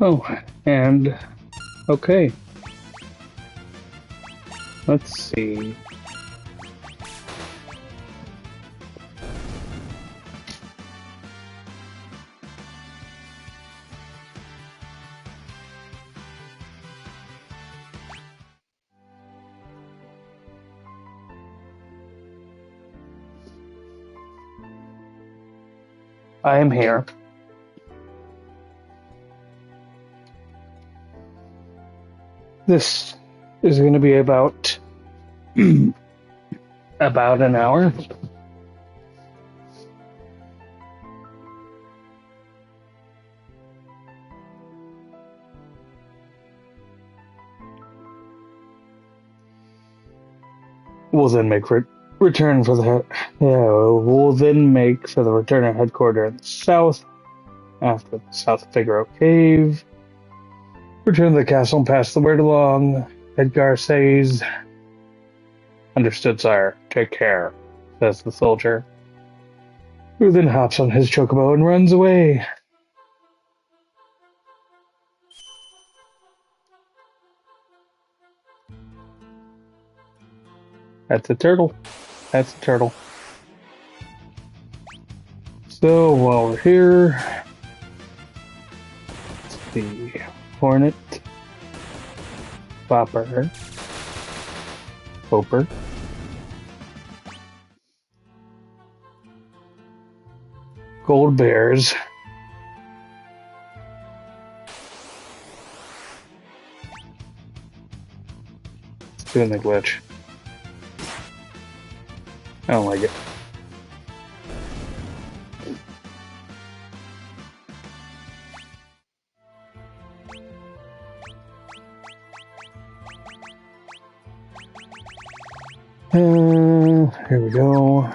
Oh, and okay. Let's see. I am here. This is going to be about about an hour. We'll then make return for the we'll then make for the return at headquarters in the south after the South Figaro Cave. Return to the castle and pass the word along. Edgar says, "Understood, sire. Take care," says the soldier, who then hops on his chocobo and runs away. That's a turtle. That's a turtle. So while we're here, the Hornet, Bopper, Hopper, Gold Bears, it's doing the glitch. I don't like it. Here we go.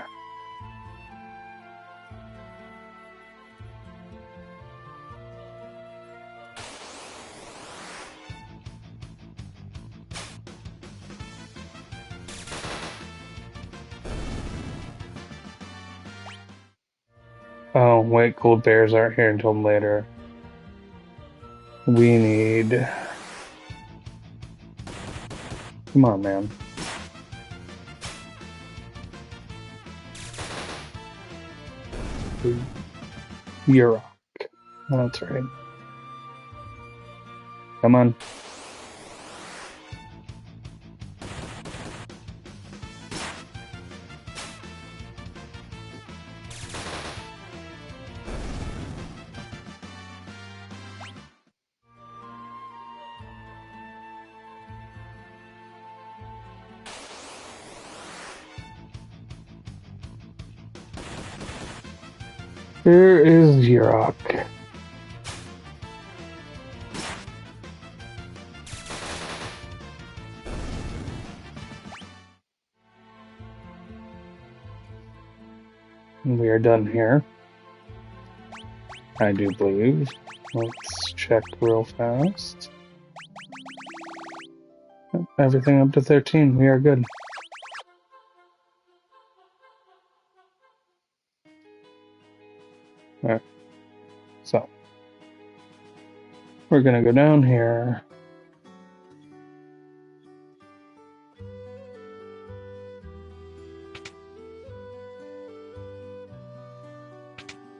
Oh, wait, gold bears aren't here until later. We need... Come on, man. Yurok. That's right. Come on. Here is Yurok. We are done here. I do believe. Let's check real fast. Everything up to 13. We are good. Alright. So. We're gonna go down here.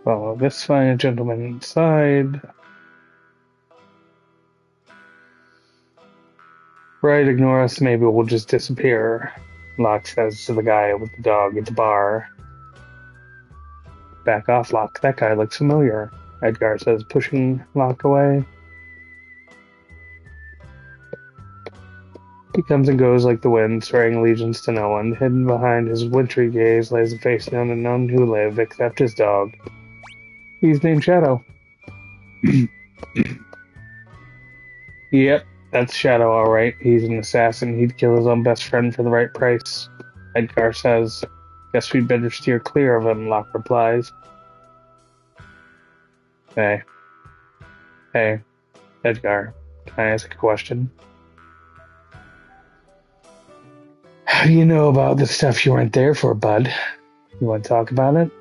Follow this fine gentleman inside. Right, ignore us, maybe we'll just disappear. Locke says to the guy with the dog at the bar. Back off, Locke. That guy looks familiar, Edgar says, pushing Locke away. He comes and goes like the wind, swearing allegiance to no one. Hidden behind his wintry gaze lays a face known and none who live, except his dog. He's named Shadow. Yep, that's Shadow, all right. He's an assassin. He'd kill his own best friend for the right price, Edgar says. Guess we'd better steer clear of him, Locke replies. Hey. Hey, Edgar, can I ask a question? How do you know about the stuff you weren't there for, bud? You want to talk about it?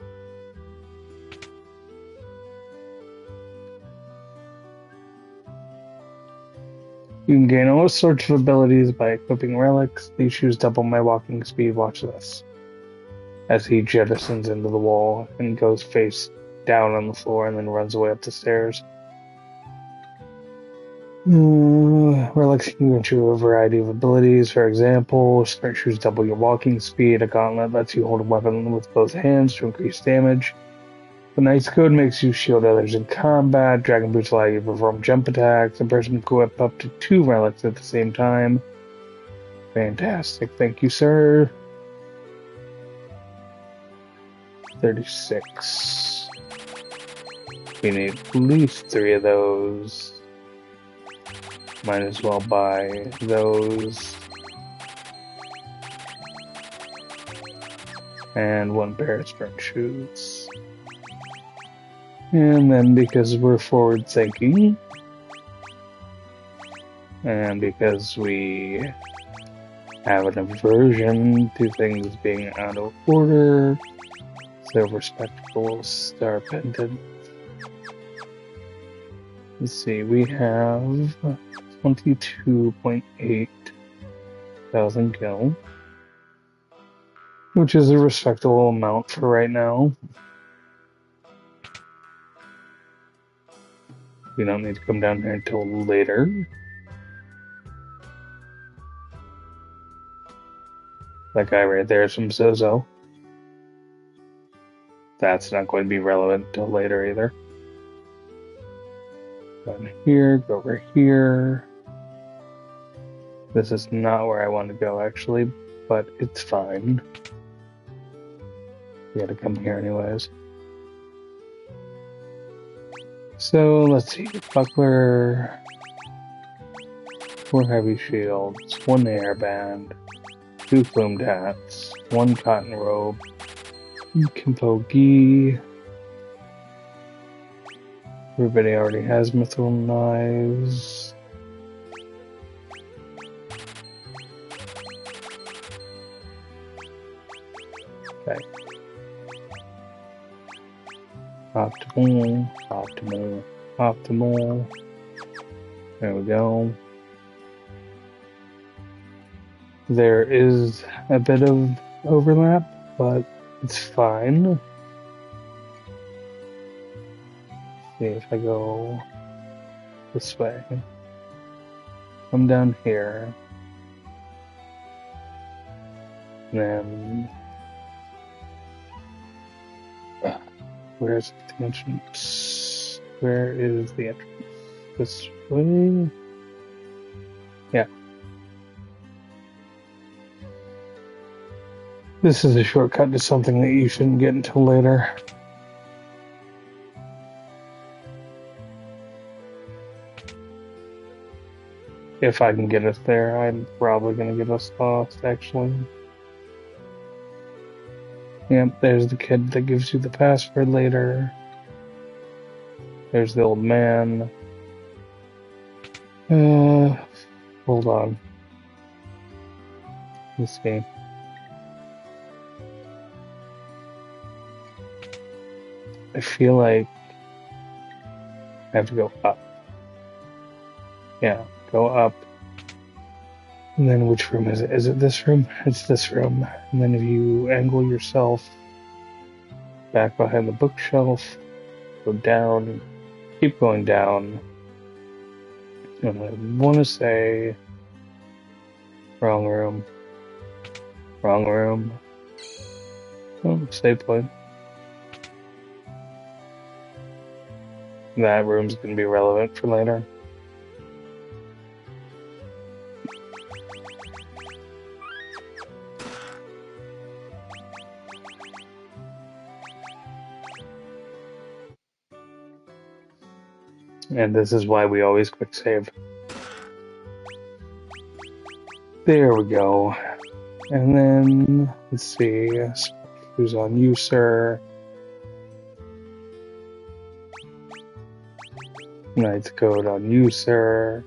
You can gain all sorts of abilities by equipping relics. These shoes double my walking speed. Watch this. As he jettisons into the wall and goes face down on the floor and then runs away up the stairs. Relics can grant you a variety of abilities. For example, sprint shoes double your walking speed. A gauntlet lets you hold a weapon with both hands to increase damage. The Knight's Code makes you shield others in combat. Dragon Boots allow you to perform jump attacks. A person can equip up to 2 relics at the same time. Fantastic. Thank you, sir. 36. We need at least 3 of those. Might as well buy those. And 1 pair of sprint shoes. And then because we're forward thinking, and because we have an aversion to things being out of order, silver spectacle, star pendant. Let's see, we have 22.8 thousand gil, which is a respectable amount for right now. We don't need to come down here until later. That guy right there is from Zozo. That's not going to be relevant until later either. Go in here, go over here. This is not where I want to go actually, but it's fine. We had to come here anyways. So let's see, buckler, 4 heavy shields, 1 hairband, 2 plumed hats, 1 cotton robe, Kimpo gi. Everybody already has mithril knives. Okay. Optimal, optimal, optimal. There we go. There is a bit of overlap, but it's fine. Let's see if I go this way. Come down here. Then where's the entrance? Where is the entrance? This way? Yeah. This is a shortcut to something that you shouldn't get until later. If I can get us there, I'm probably going to get us lost, actually. Yep, there's the kid that gives you the password later. There's the old man. Hold on. Let's see. I feel like I have to go up. Yeah, go up. And then which room is it? Is it this room? It's this room. And then if you angle yourself back behind the bookshelf, go down, keep going down. And I want to say wrong room. Wrong room. Oh, save point. That room's going to be relevant for later. And this is why we always quick save. There we go. And then, let's see, who's on you, sir? Knight's Code on you, sir.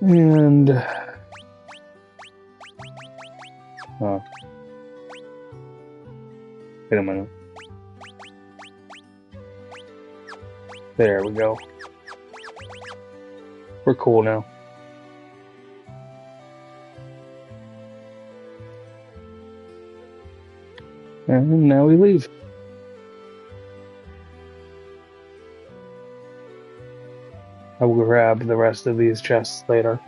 And... oh. Wait a minute. There we go. We're cool now. And now we leave. I will grab the rest of these chests later.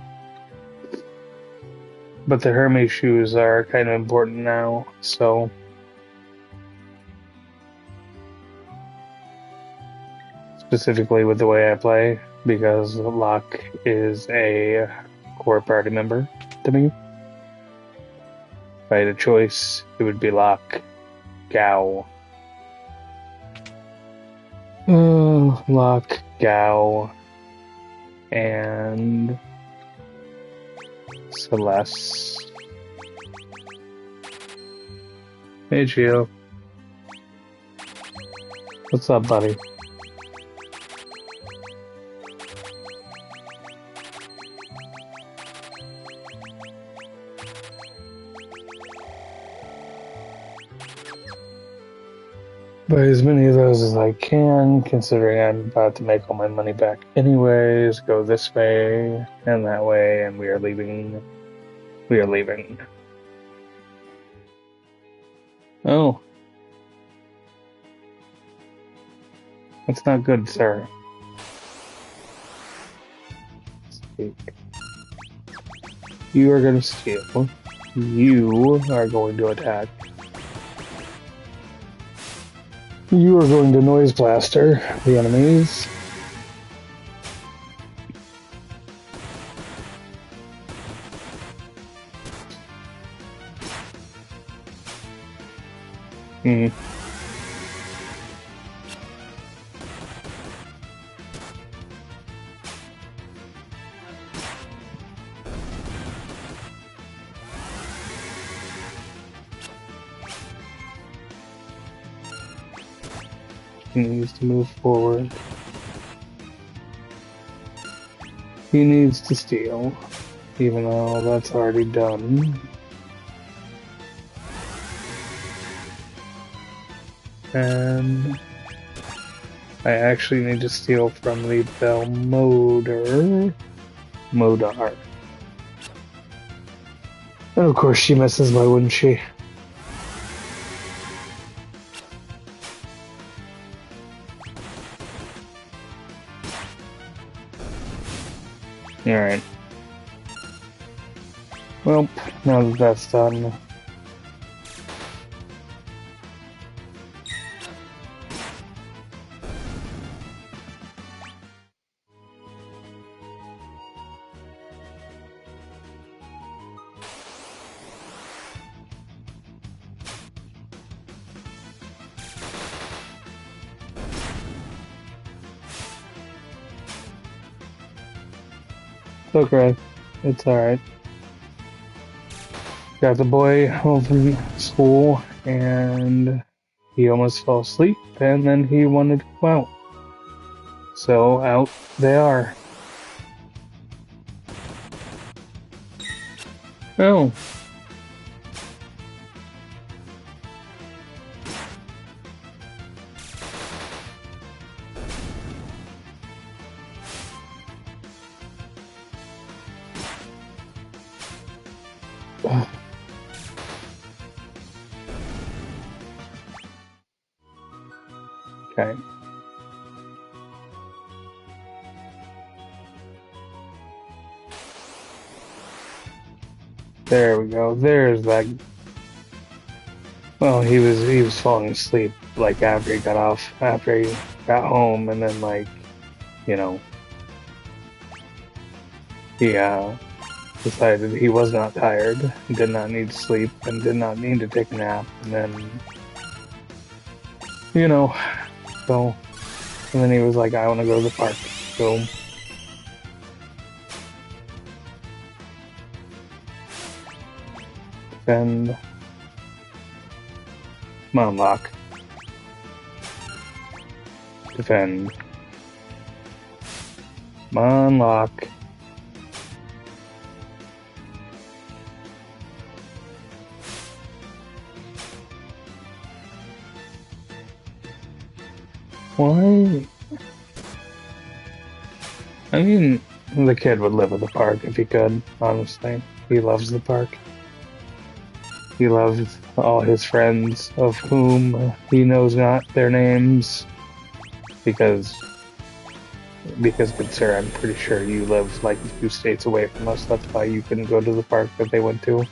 But the Hermes shoes are kind of important now, so... Specifically with the way I play, because Locke is a core party member to me. If I had a choice, it would be Locke, Gao. Locke, Gao, and Celeste. Hey, Gio. What's up, buddy? Buy as many of those as I can, considering I'm about to make all my money back anyways. Go this way and that way, and we are leaving. We are leaving. Oh. That's not good, sir. Speak. You are going to steal. You are going to attack. You are going to noise blaster the enemies. He needs to move forward. He needs to steal, even though that's already done. And I actually need to steal from the Belmoder. Modar. And of course she misses, why wouldn't she? Alright. Well, now that that's done. It's okay. It's alright. Got the boy home from school, and he almost fell asleep, and then he wanted to go out. So out they are. Oh. Okay. There we go. There's that. Well, he was falling asleep like after he got home, and then like, you know, he decided he was not tired, did not need sleep, and did not need to take a nap, and then, you know, so, and then he was like, I want to go to the park, so. Defend. Come on, Locke. Defend. Come on, Locke. Why? I mean, The kid would live at the park if he could, honestly. He loves the park. He loves all his friends, of whom he knows not their names, because good sir, I'm pretty sure you live like a few states away from us. That's why you couldn't go to the park that they went to.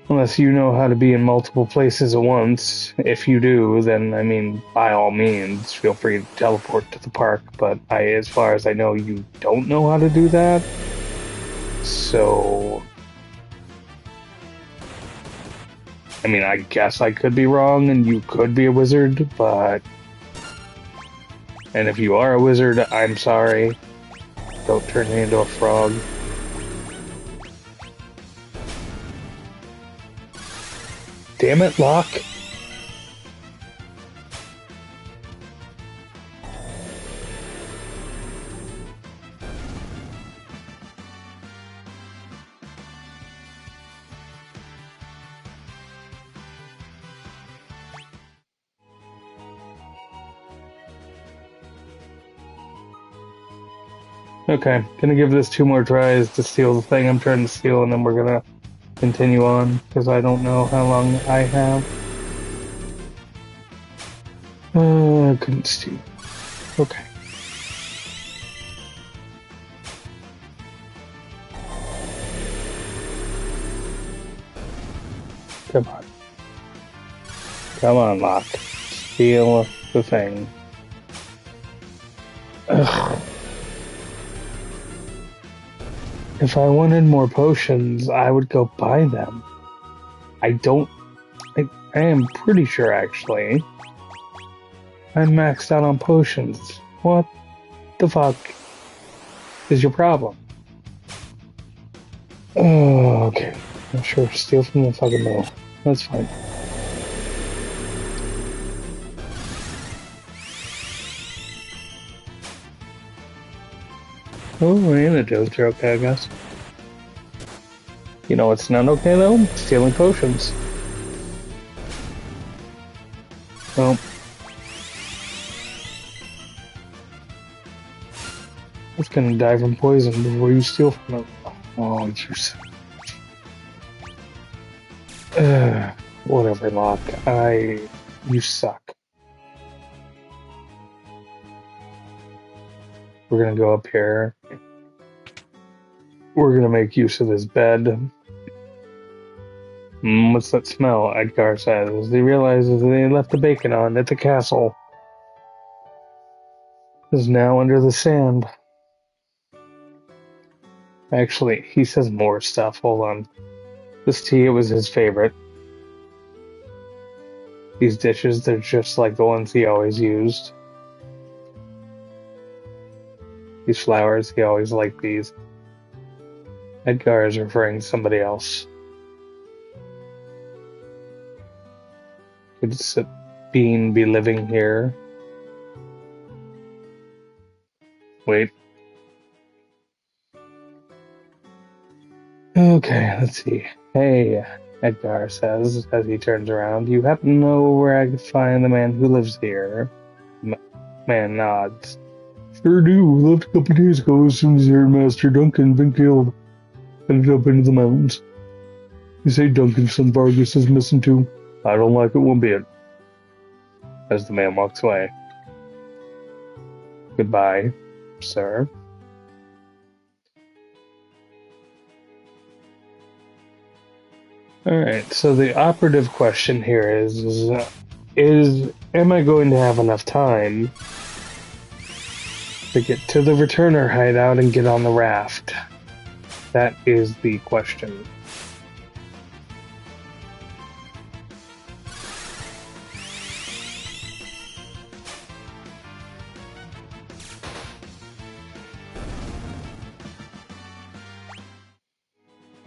Unless you know how to be in multiple places at once. If you do, then, I mean, by all means, feel free to teleport to the park, but as far as I know, you don't know how to do that. So, I mean, I guess I could be wrong and you could be a wizard, but... And if you are a wizard, I'm sorry. Don't turn me into a frog. Damn it, Locke. Okay, gonna give this 2 more tries to steal the thing I'm trying to steal, and then we're gonna continue on, because I don't know how long I have. I couldn't steal. Okay. Come on. Come on, Locke. Steal the thing. Ugh. If I wanted more potions, I would go buy them. I am pretty sure, actually. I'm maxed out on potions. What the fuck is your problem? Oh, okay. I'm sure. Steal from the fucking middle. That's fine. Oh, antidotes are okay, I guess. You know what's not okay, though? Stealing potions. Well... I was gonna die from poison before you steal from it. Oh, whatever, Locke. You suck. We're gonna go up here. We're gonna make use of this bed. What's that smell? Edgar says. He realizes they left the bacon on at the castle. Is now under the sand. Actually, he says more stuff. Hold on. This tea, it was his favorite. These dishes, they're just like the ones he always used. These flowers, he always liked these. Edgar is referring to somebody else. Could Sabine be living here? Wait. Okay, let's see. Hey, Edgar says as he turns around. You happen to know where I could find the man who lives here? Man nods. Sure do. Left a couple days ago as soon as your Master Duncan been killed. Ended up into the mountains. You say Duncan's son Vargas is missing too? I don't like it one bit. As the man walks away. Goodbye, sir. Alright, so the operative question here is am I going to have enough time to get to the returner hideout and get on the raft? That is the question.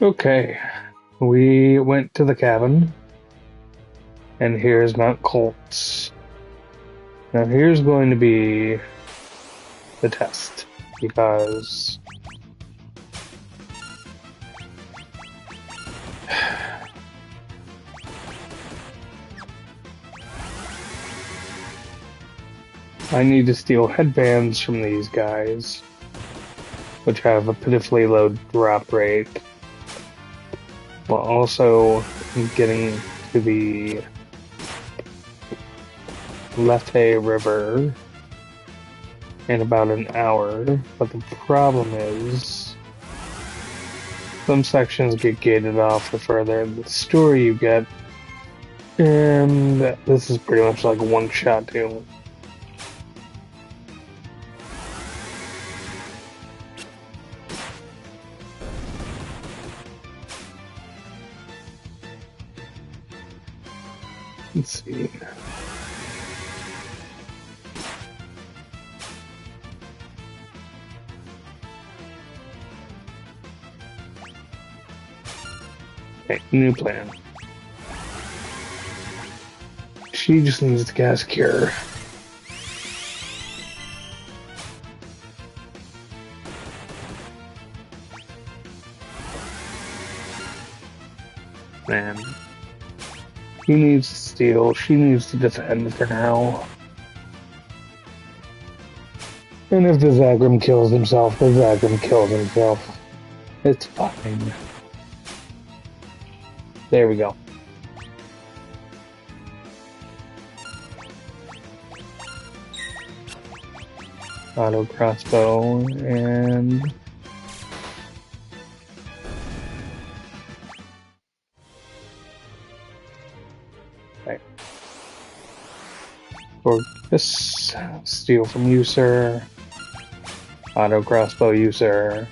Okay, we went to the cabin, and here's Mount Colts. Now here's going to be the test, because I need to steal headbands from these guys, which have a pitifully low drop rate, while also getting to the Leffe River in about an hour. But the problem is, some sections get gated off the further the story you get, and this is pretty much like a one-shot deal. Let's see. Okay, new plan. She just needs the gas cure. Man. He needs to steal, she needs to defend for now. And if the Zagrim kills himself, the Zagrim kills himself. It's fine. There we go. Auto crossbow and right. For this, steal from you, sir. Auto crossbow, you, sir.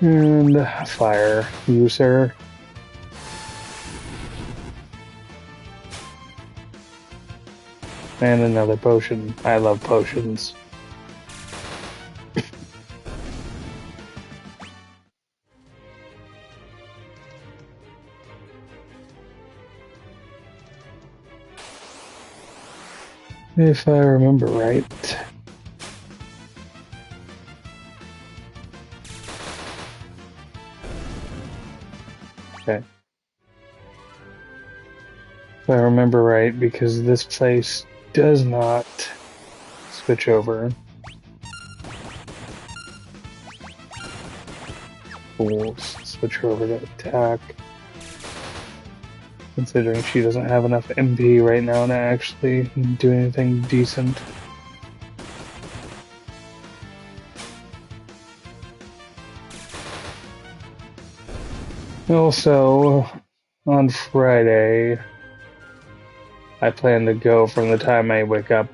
And fire, you, sir. And another potion. I love potions. If I remember right. Okay. If I remember right, because this place does not switch over. We'll switch her over to attack. Considering she doesn't have enough MP right now to actually do anything decent. Also, on Friday, I plan to go from the time I wake up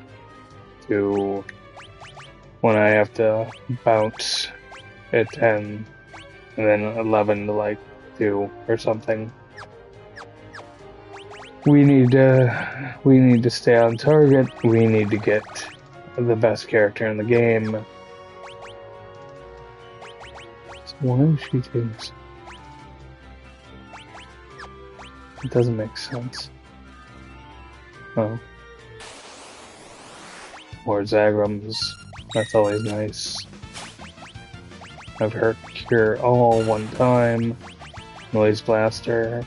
to when I have to bounce at 10, and then 11 to like 2 or something. We need to stay on target. We need to get the best character in the game. So why is she doing this? It doesn't make sense. Oh. More Zagrams. That's always nice. I've heard Cure all one time. Noise Blaster.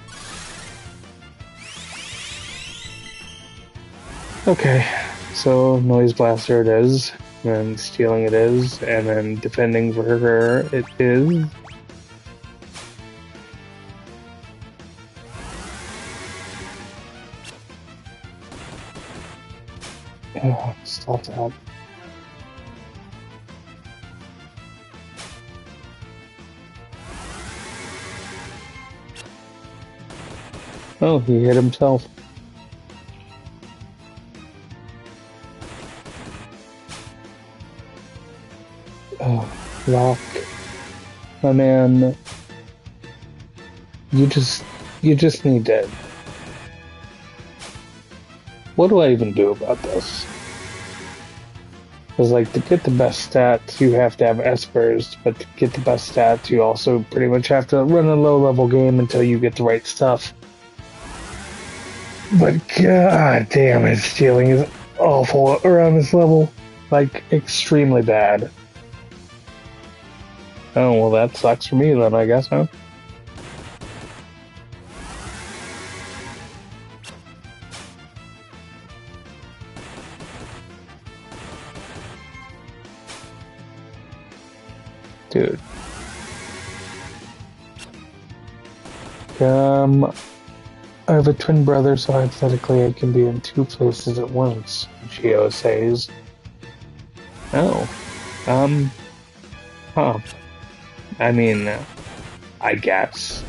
Okay, so Noise Blaster it is, and stealing it is, and then defending for her it is. Oh, stop that. Oh, he hit himself. Oh, Rock. My man. You just need to... What do I even do about this? Because, like, to get the best stats, you have to have Espers, but to get the best stats, you also pretty much have to run a low-level game until you get the right stuff. But god damn it, stealing is awful around this level. Like, extremely bad. Oh, well that sucks for me then, I guess, huh? Dude. I have a twin brother, so hypothetically I can be in two places at once, Geo says. Oh. Um, huh. I mean, I guess.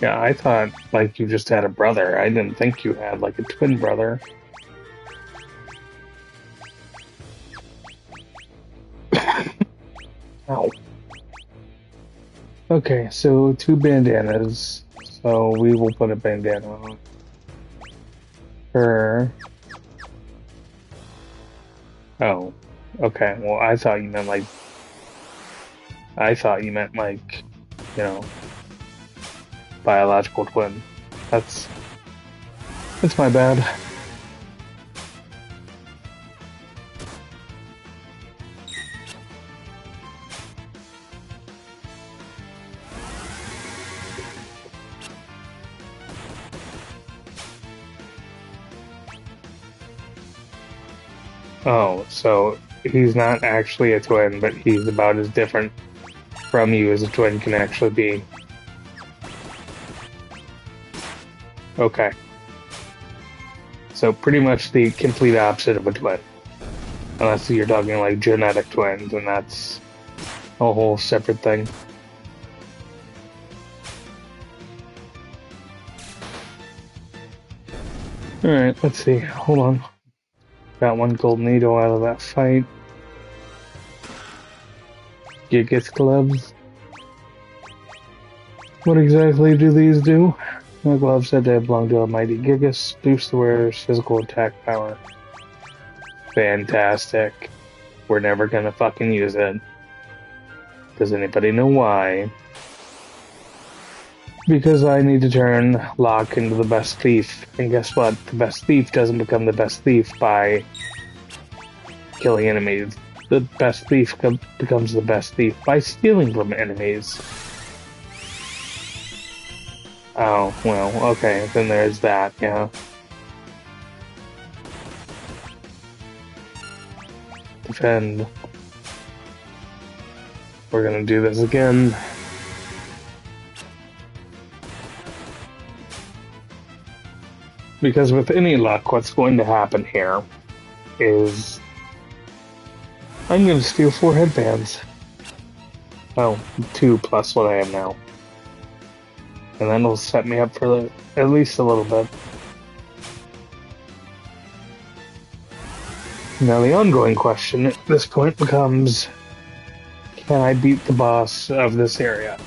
Yeah, I thought like you just had a brother. I didn't think you had like a twin brother. Ow. Okay, so two bandanas. So we will put a bandana on her. Oh, okay. Well, I thought you meant like, you know, biological twin. That's that's my bad. Oh, so he's not actually a twin, but he's about as different from you as a twin can actually be. Okay. So pretty much the complete opposite of a twin. Unless you're talking like genetic twins, and that's a whole separate thing. Alright, let's see. Hold on. Got one gold needle out of that fight. Gigas gloves. What exactly do these do? My gloves said they belong to a mighty Gigas, boost the wearer's physical attack power. Fantastic. We're never gonna fucking use it. Does anybody know why? Because I need to turn Locke into the best thief. And guess what? The best thief doesn't become the best thief by killing enemies. The best thief becomes the best thief by stealing from enemies. Oh, well, okay, then there's that, yeah. Defend. We're gonna do this again. Because with any luck, what's going to happen here is I'm gonna steal 4 headbands. Oh, 2 plus what I am now. And that'll set me up for at least a little bit. Now the ongoing question at this point becomes, can I beat the boss of this area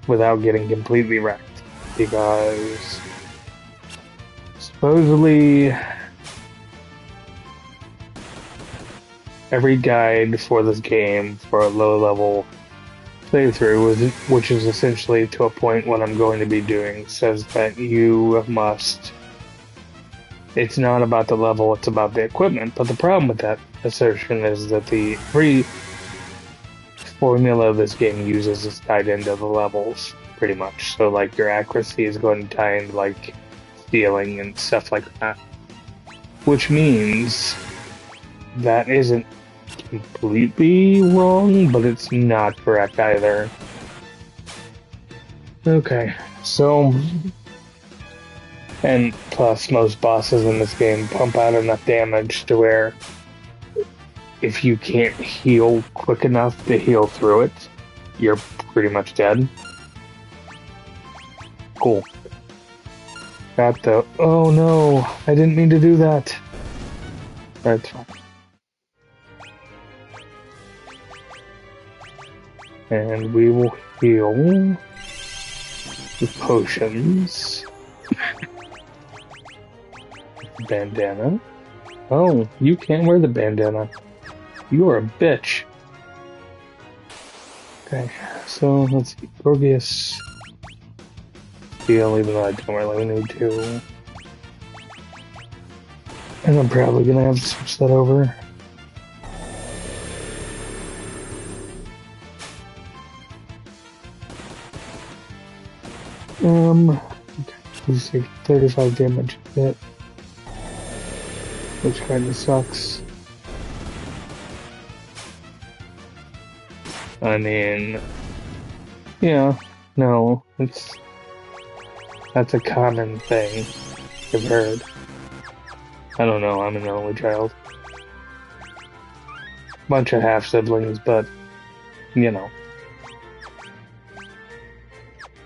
without getting completely wrecked? Because supposedly every guide for this game for a low level playthrough, which is essentially to a point what I'm going to be doing, says that you must. It's not about the level, it's about the equipment. But the problem with that assertion is that the free formula this game uses is tied into the levels, pretty much. So, like, your accuracy is going to tie into, like, stealing and stuff like that. Which means that isn't completely wrong, but it's not correct either. Okay, so. And plus, most bosses in this game pump out enough damage to where if you can't heal quick enough to heal through it, you're pretty much dead. Cool. Got the... Oh no, I didn't mean to do that. That's fine. And we will heal with potions. Bandana. Oh, you can't wear the bandana. You are a bitch. Okay, so let's see. Gorgias Steel, even though I don't really need to. And I'm probably gonna have to switch that over. Okay, you see 35 damage hit, which kinda sucks. I mean, yeah, no, that's a common thing I've heard. I don't know, I'm an only child. Bunch of half siblings, but you know.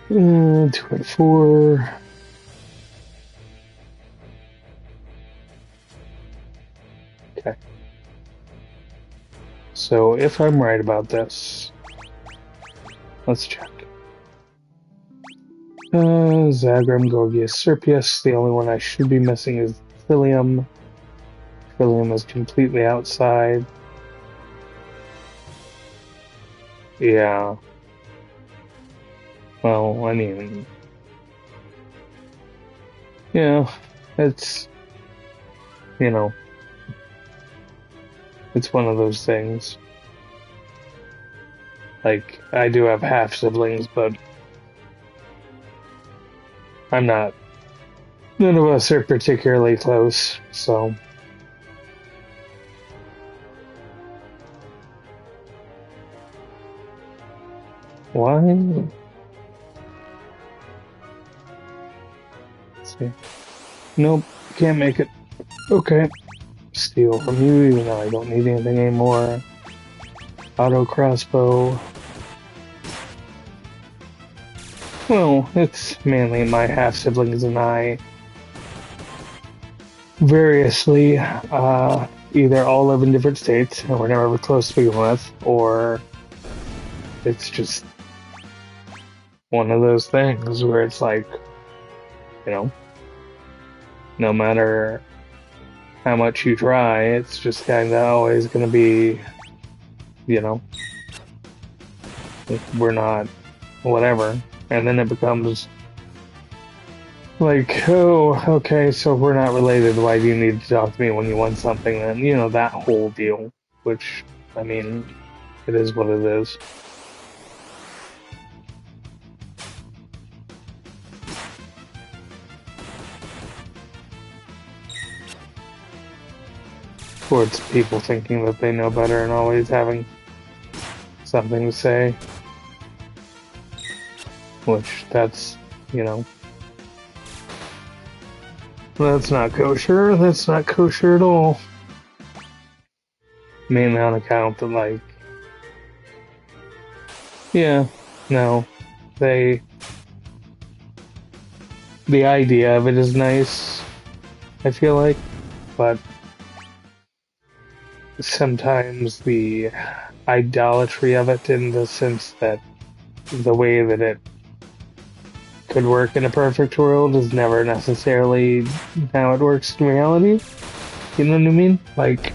2 and 4. Okay. So if I'm right about this, let's check. Zagrim, Gorgias, Serpius. The only one I should be missing is Trillium. Trillium is completely outside. Yeah. Well, I mean, yeah, it's, you know, it's one of those things. Like, I do have half siblings, but none of us are particularly close, so. Why? Let's see. Nope, can't make it. Okay. Steal from you, even though I don't need anything anymore. Auto crossbow. Well, it's mainly my half siblings and I variously either all live in different states and we're never close to begin with, or it's just one of those things where it's like, you know, no matter how much you try, it's just kind of always going to be, you know, we're not whatever. And then it becomes like, oh, okay, so if we're not related, why do you need to talk to me when you want something? Then, you know, that whole deal, which, I mean, it is what it is. Towards people thinking that they know better and always having something to say. Which, that's, you know, that's not kosher. That's not kosher at all. Mainly on account that, like, yeah, no, the idea of it is nice, I feel like, but sometimes the idolatry of it, in the sense that the way that it could work in a perfect world is never necessarily how it works in reality. You know what I mean? Like,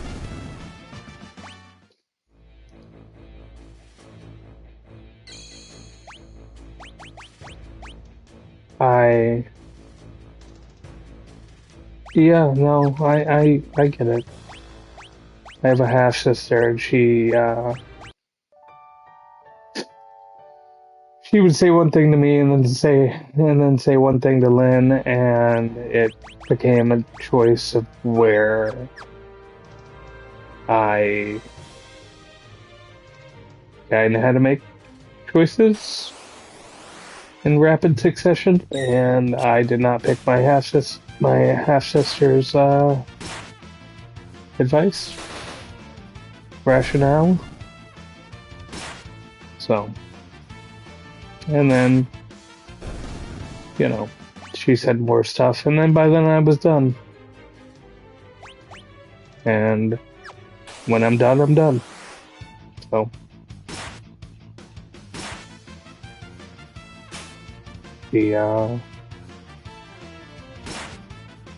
yeah, no, I get it. I have a half sister, and she would say one thing to me, and then say one thing to Lynn, and it became a choice of where I kind of had to make choices in rapid succession, and I did not pick my half sister's advice, rationale. So, and then, you know, she said more stuff, and then by then I was done. And when I'm done, I'm done. So, I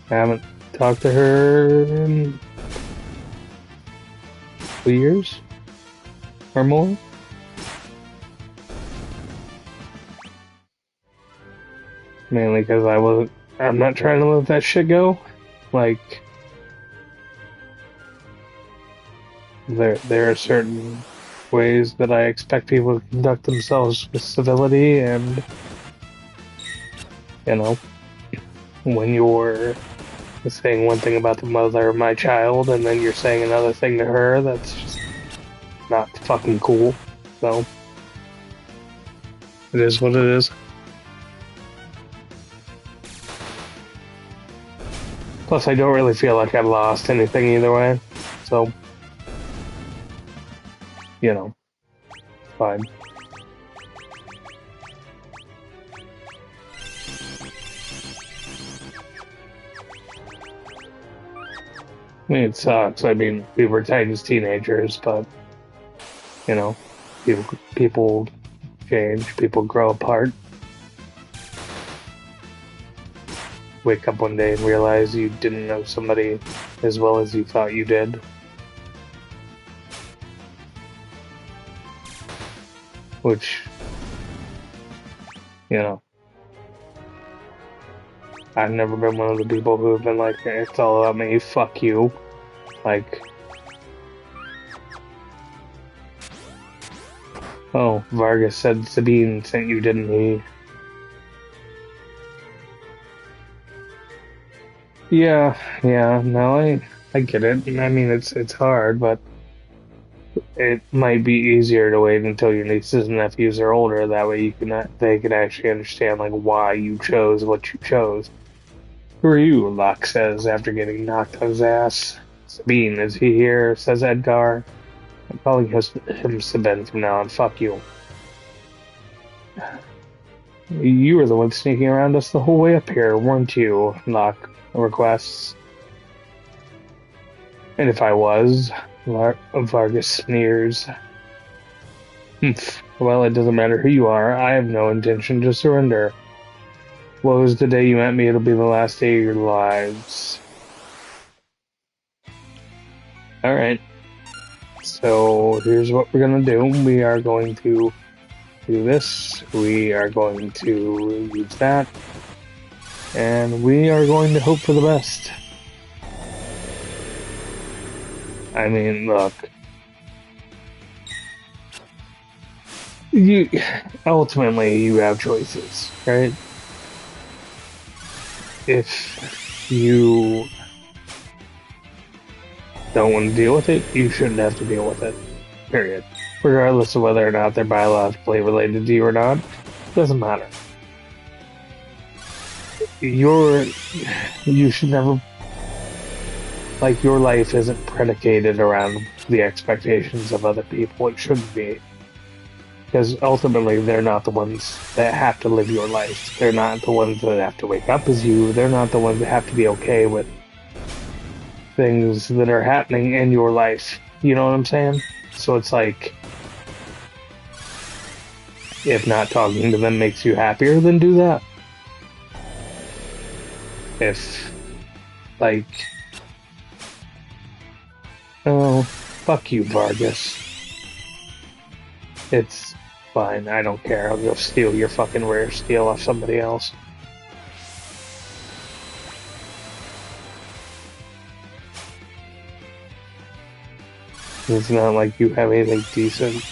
haven't talked to her in 2 years or more. Mainly because I'm not trying to let that shit go. Like, there are certain ways that I expect people to conduct themselves with civility, and, you know, when you're saying one thing about the mother of my child and then you're saying another thing to her, that's just not fucking cool. So, it is what it is. Plus, I don't really feel like I've lost anything either way. So, you know, fine. I mean, it sucks. I mean, we were Titans teenagers, but, you know, people change, people grow apart. Wake up one day and realize you didn't know somebody as well as you thought you did. Which, you know, I've never been one of the people who have been like, it's all about me, fuck you. Like, oh, Vargas said Sabine sent you, didn't he? Yeah, no, I get it. I mean, it's hard, but it might be easier to wait until your nieces and nephews are older. That way they can actually understand, like, why you chose what you chose. Who are you? Locke says after getting knocked on his ass. Sabine, is he here? Says Edgar. I'm calling him Sabine from now on. Fuck you. You were the one sneaking around us the whole way up here, weren't you? Locke requests. And if I was, Vargas sneers. Well, it doesn't matter who you are. I have no intention to surrender. What was the day you met me? It'll be the last day of your lives. Alright. So, here's what we're gonna do. We are going to do this. We are going to use that. And we are going to hope for the best. I mean, look. Ultimately, you have choices, right? If you don't want to deal with it, you shouldn't have to deal with it. Period. Regardless of whether or not they're biologically related to you or not, doesn't matter. You should never, like, your life isn't predicated around the expectations of other people. It shouldn't be. Because ultimately, they're not the ones that have to live your life. They're not the ones that have to wake up as you. They're not the ones that have to be okay with things that are happening in your life. You know what I'm saying? So it's like, if not talking to them makes you happier, then do that. If, like, oh, fuck you, Vargas. It's fine, I don't care. I'll go steal your fucking rare steel off somebody else. It's not like you have anything decent.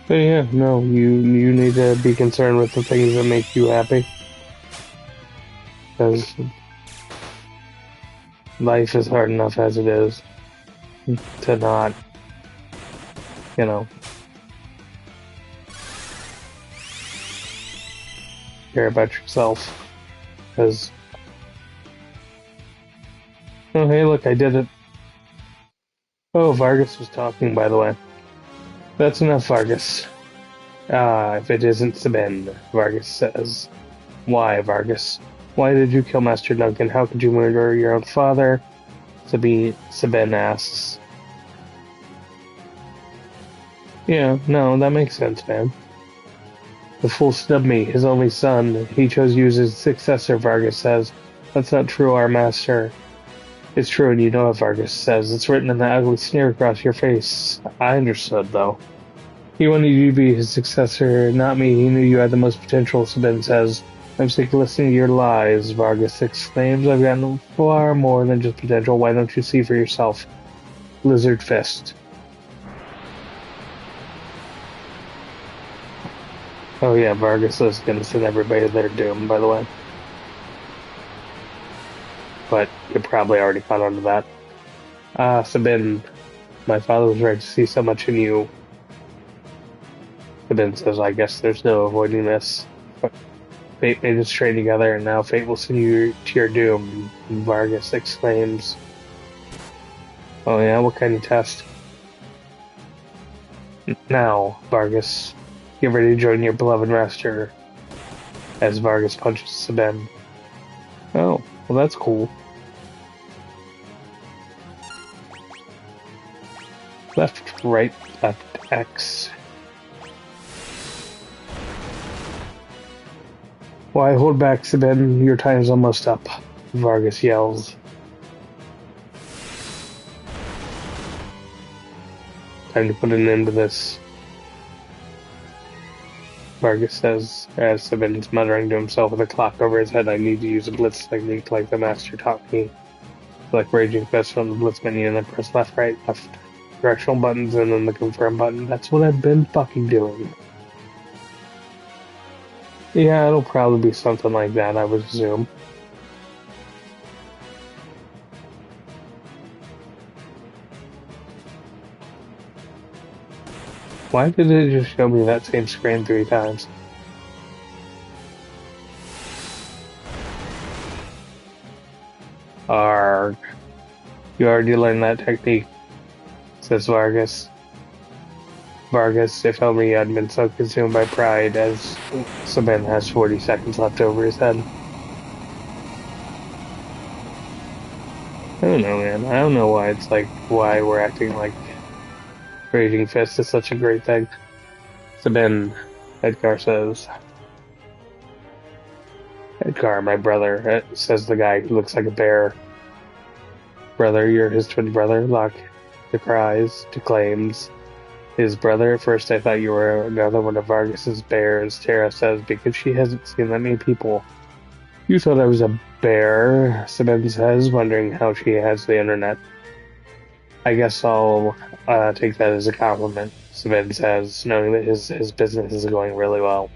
But yeah, no, you need to be concerned with the things that make you happy. Because life is hard enough as it is to not, you know, care about yourself. Because, oh hey, look, I did it. Oh, Vargas was talking, by the way. That's enough, Vargas. If it isn't Sabine, Vargas says. Why, Vargas? Why did you kill Master Duncan? How could you murder your own father? Sabine asks. Yeah, no, that makes sense, man. The fool snubbed me, his only son. He chose you as his successor, Vargas says. That's not true, our master. It's true, and you know what Vargas says. It's written in the ugly sneer across your face. I understood, though. He wanted you to be his successor, not me. He knew you had the most potential, Sabin says. I'm sick of listening to your lies, Vargas exclaims. I've gotten far more than just potential. Why don't you see for yourself? Lizard Fist. Oh yeah, Vargas is gonna send everybody to their doom, by the way. But you're probably already caught on to that. Sabin, my father was right to see so much in you. Sabin says, I guess there's no avoiding this. But fate made us train together, and now fate will send you to your doom, Vargas exclaims. Oh yeah, what kind of test? Now, Vargas, get ready to join your beloved master, as Vargas punches Sabin. Oh, well that's cool. Left, right, left, X. Why hold back, Sabin? Your time's almost up, Vargas yells. Time to put an end to this, Vargas says, as Sabin's muttering to himself with a clock over his head. I need to use a blitz technique like the master taught me. Select Raging Fist from the blitz menu and then press left, right, left. Directional buttons and then the confirm button. That's what I've been fucking doing. Yeah, it'll probably be something like that, I would assume. Why did it just show me that same screen 3 times? Arg. You already learned that technique, says Vargas. Vargas, if only he hadn't been so consumed by pride, as Sabin has 40 seconds left over his head. I don't know, man. I don't know why it's like, why we're acting like Raging Fist is such a great thing. Sabin, Edgar says. Edgar, my brother, says the guy who looks like a bear. Brother, you're his twin brother, Locke declaims. His brother? At first I thought you were another one of Vargas's bears, Tara says, because she hasn't seen that many people. You thought I was a bear, Sabin says, wondering how she has the internet. I guess I'll take that as a compliment, Sabin says, knowing that his business is going really well.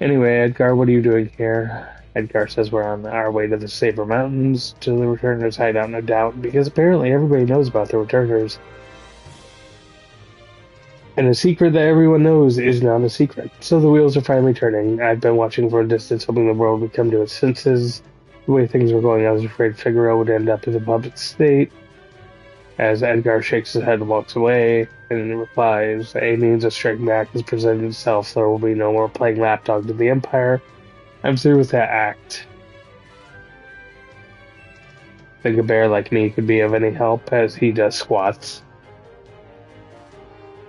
Anyway, Edgar, what are you doing here? Edgar says we're on our way to the Saber Mountains, to the Returners' hideout, no doubt, because apparently everybody knows about the Returners. And a secret that everyone knows is not a secret. So the wheels are finally turning. I've been watching from a distance, hoping the world would come to its senses. The way things were going, I was afraid Figaro would end up in a public state. As Edgar shakes his head and walks away, and replies, a means of striking back has presented itself. There will be no more playing lapdog to the Empire. I'm through with that act. Think a bear like me could be of any help, as he does squats.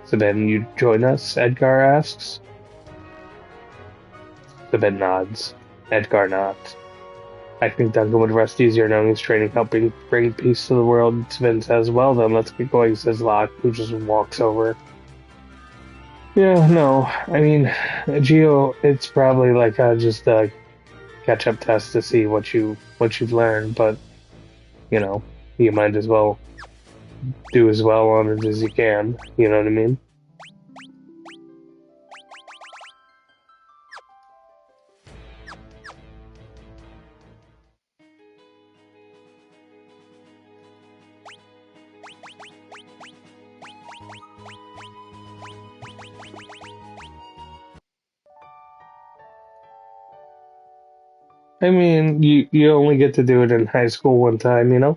Sabin, you join us? Edgar asks. Sabin nods. Edgar nods. I think Duncan would rest easier knowing his training helping bring peace to the world. Sabin says, well then, let's get going, says Locke, who just walks over. Yeah, no, I mean, Geo, it's probably like just a catch-up test to see what you've learned, but, you know, you might as well do as well on it as you can, you know what I mean? I mean, you only get to do it in high school one time, you know?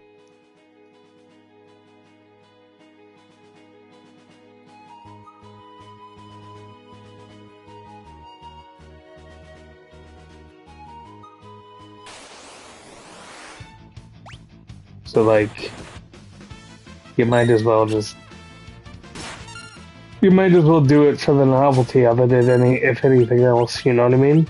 So, like, you might as well do it for the novelty of it, if anything else, you know what I mean?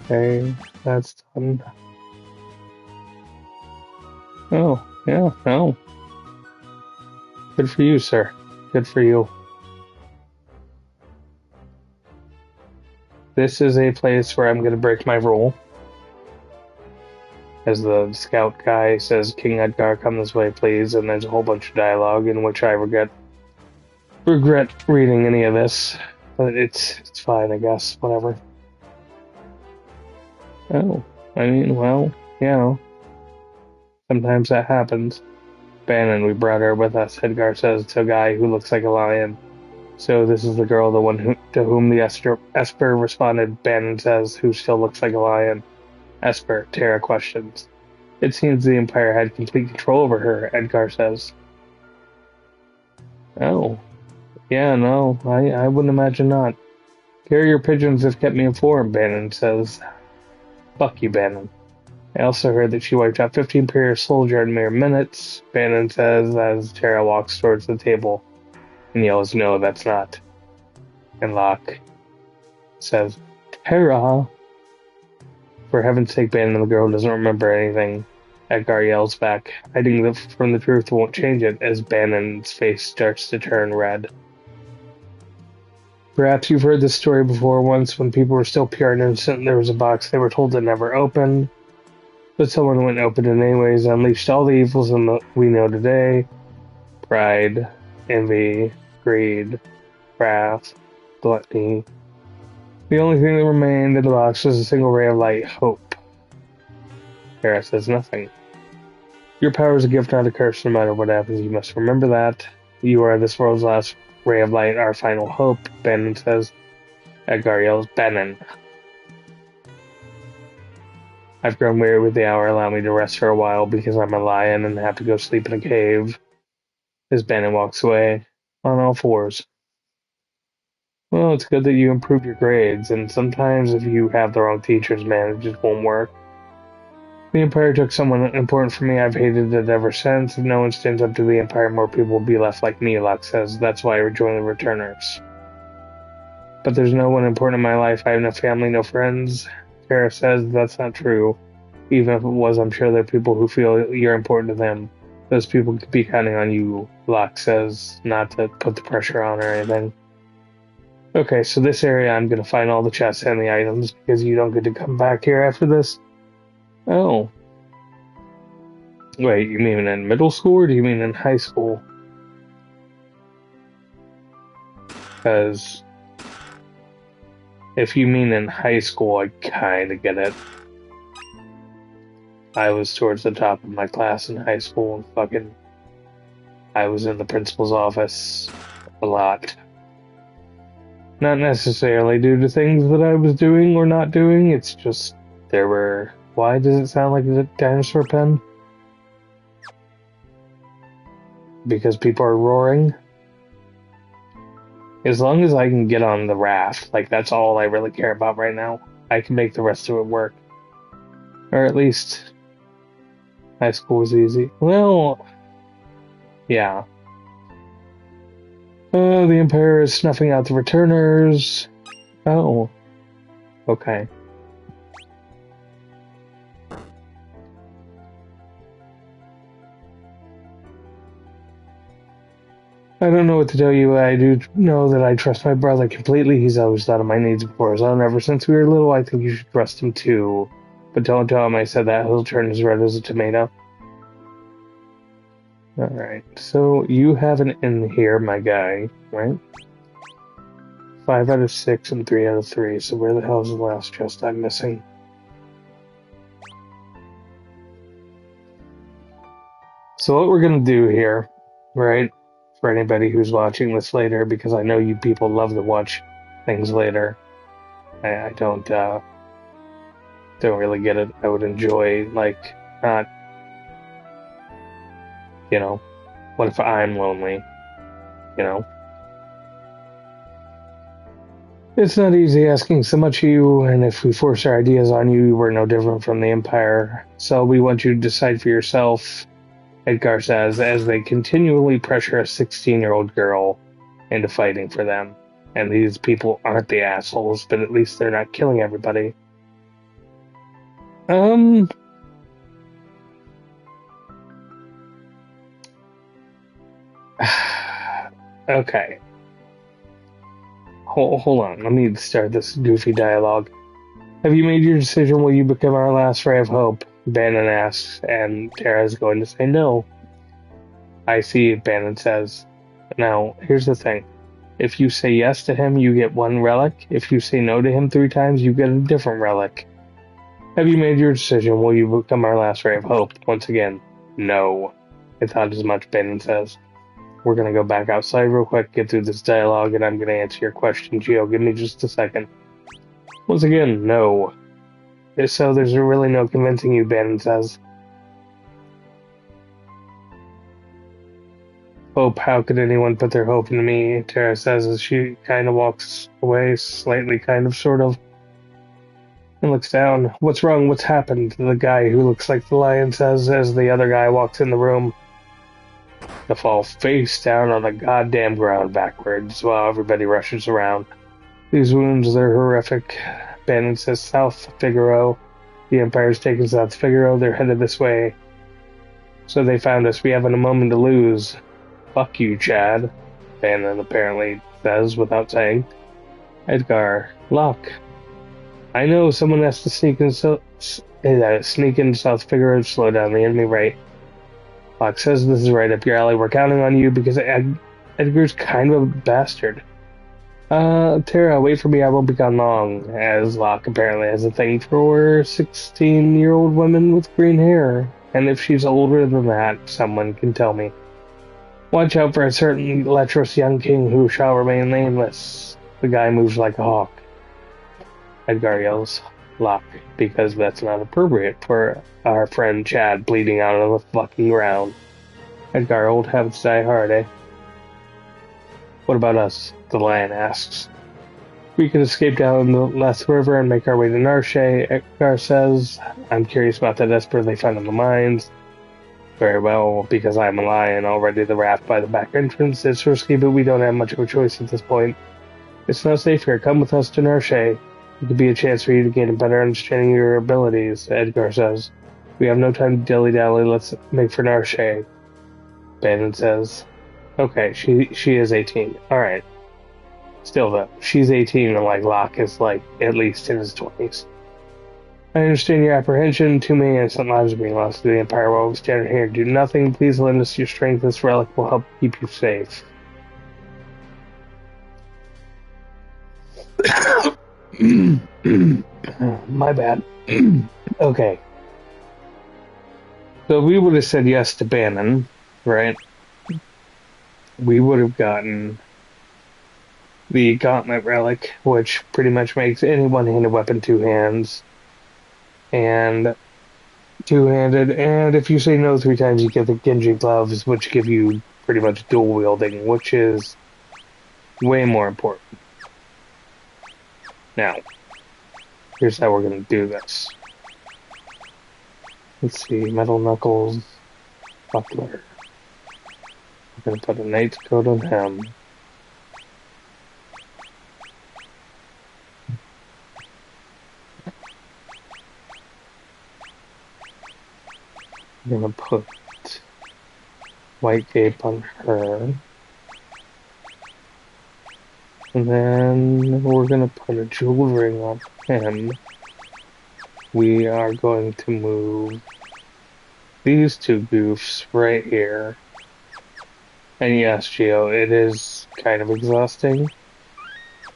Okay, that's done. Oh, yeah, no. Good for you, sir. Good for you. This is a place where I'm going to break my rule. As the scout guy says, King Edgar, come this way, please, and there's a whole bunch of dialogue in which I regret reading any of this. But it's fine, I guess. Whatever. Oh, I mean, well, yeah. Sometimes that happens. Bannon, we brought her with us, Edgar says to a guy who looks like a lion. So this is the girl, the one to whom the Esper responded, Bannon says, who still looks like a lion. Esper, Tara questions. It seems the Empire had complete control over her, Edgar says. Oh, yeah, no, I wouldn't imagine not. Carrier pigeons have kept me informed, Bannon says. Fuck you, Bannon. I also heard that she wiped out 15 Imperial soldiers in mere minutes, Bannon says as Tara walks towards the table and yells, no, that's not. And Locke says, Tara! For heaven's sake, Bannon, the girl doesn't remember anything. Edgar yells back, hiding from the truth won't change it, as Bannon's face starts to turn red. Perhaps you've heard this story before. Once, when people were still pure and innocent, there was a box they were told to never open. But someone went and opened it anyways and unleashed all the evils we know today. Pride, envy, greed, wrath, gluttony. The only thing that remained in the box was a single ray of light, hope. Hera says nothing. Your power is a gift, not a curse. No matter what happens, you must remember that. You are this world's last ray of light, our final hope, Bannon says. Edgar yells, Bannon. I've grown weary with the hour. Allow me to rest for a while because I'm a lion and have to go sleep in a cave. As Bannon walks away, on all fours. Well, it's good that you improved your grades, and sometimes if you have the wrong teachers, man, it just won't work. The Empire took someone important from me. I've hated it ever since. If no one stands up to the Empire, more people will be left like me, Locke says. That's why I join the Returners. But there's no one important in my life. I have no family, no friends. Kara says that's not true. Even if it was, I'm sure there are people who feel you're important to them. Those people could be counting on you, Locke says, not to put the pressure on or anything. Okay, so this area I'm going to find all the chests and the items because you don't get to come back here after this. Oh. Wait, you mean in middle school or do you mean in high school? Because if you mean in high school, I kind of get it. I was towards the top of my class in high school and I was in the principal's office a lot. Not necessarily due to things that I was doing or not doing, it's just there were... Why does it sound like a dinosaur pen? Because people are roaring? As long as I can get on the raft, like that's all I really care about right now. I can make the rest of it work. Or at least high school was easy. Well, yeah. The Empire is snuffing out the Returners. Oh. Okay. I don't know what to tell you. I do know that I trust my brother completely. He's always thought of my needs before his own. Ever since we were little, I think you should trust him too. But don't tell him I said that. He'll turn as red as a tomato. Alright, so you have an in here, my guy, right? 5 out of 6 and 3 out of 3. So where the hell is the last chest I'm missing? So what we're gonna do here, right? For anybody who's watching this later, because I know you people love to watch things later. I don't really get it. I would enjoy, like, not, you know, what if I'm lonely, you know? It's not easy asking so much of you, and if we force our ideas on you, we're no different from the Empire. So we want you to decide for yourself, Edgar says, as they continually pressure a 16-year-old girl into fighting for them. And these people aren't the assholes, but at least they're not killing everybody. Um, okay. Hold on. Let me start this goofy dialogue. Have you made your decision? Will you become our last ray of hope? Bannon asks, and Tara's going to say no. I see, Bannon says. Now, here's the thing. If you say yes to him, you get one relic. If you say no to him 3 times, you get a different relic. Have you made your decision? Will you become our last ray of hope? Once again, no. I thought as much, Bannon says. We're gonna go back outside real quick, get through this dialogue, and I'm gonna answer your question, Gio. Give me just a second. Once again, no. So there's really no convincing you, Bannon says. Hope, how could anyone put their hope in me? Tara says as she kind of walks away, slightly, kind of, sort of, and looks down. What's wrong? What's happened? The guy who looks like the lion says as the other guy walks in the room. They fall face down on the goddamn ground backwards while everybody rushes around. These wounds, they're horrific. Bannon says South Figaro. The Empire's taken South Figaro. They're headed this way. So they found us. We haven't a moment to lose. Fuck you, Chad, Bannon apparently says without saying. Edgar, Locke. I know someone has to sneak into South Figaro to slow down the enemy, right? Locke says this is right up your alley. We're counting on you because Edgar's kind of a bastard. Tara, wait for me. I won't be gone long, as Locke apparently has a thing for 16-year-old women with green hair. And if she's older than that, someone can tell me. Watch out for a certain lecherous young king who shall remain nameless. The guy moves like a hawk. Edgar yells, Locke, because that's not appropriate for our friend Chad bleeding out on the fucking ground. Edgar, old habits die hard, eh? What about us? The lion asks. We can escape down the Leth River and make our way to Narshe, Edgar says. I'm curious about that esper they found in the mines. Very well, because I'm a lion, already the raft by the back entrance. It's risky, but we don't have much of a choice at this point. It's not safe here. Come with us to Narshe. It could be a chance for you to gain a better understanding of your abilities, Edgar says. We have no time to dilly-dally. Let's make for Narshe, Bannon says. Okay, she is 18. Alright. Still though, she's 18 and like Locke is like at least in his 20s. I understand your apprehension. Too many innocent lives are being lost to the Empire while we stand here and do nothing. Please lend us your strength. This relic will help keep you safe. My bad. Okay. So we would have said yes to Bannon, right? We would have gotten the Gauntlet Relic, which pretty much makes any one-handed weapon two hands. And two-handed, and if you say no 3 times, you get the Genji gloves, which give you pretty much dual wielding, which is way more important. Now, here's how we're going to do this. Let's see, Metal Knuckles, Buckler. We're going to put a Knight's Coat on him. I'm going to put White Cape on her. And then we're going to put a jewel ring on him. We are going to move these 2 goofs right here. And yes, Gio, it is kind of exhausting.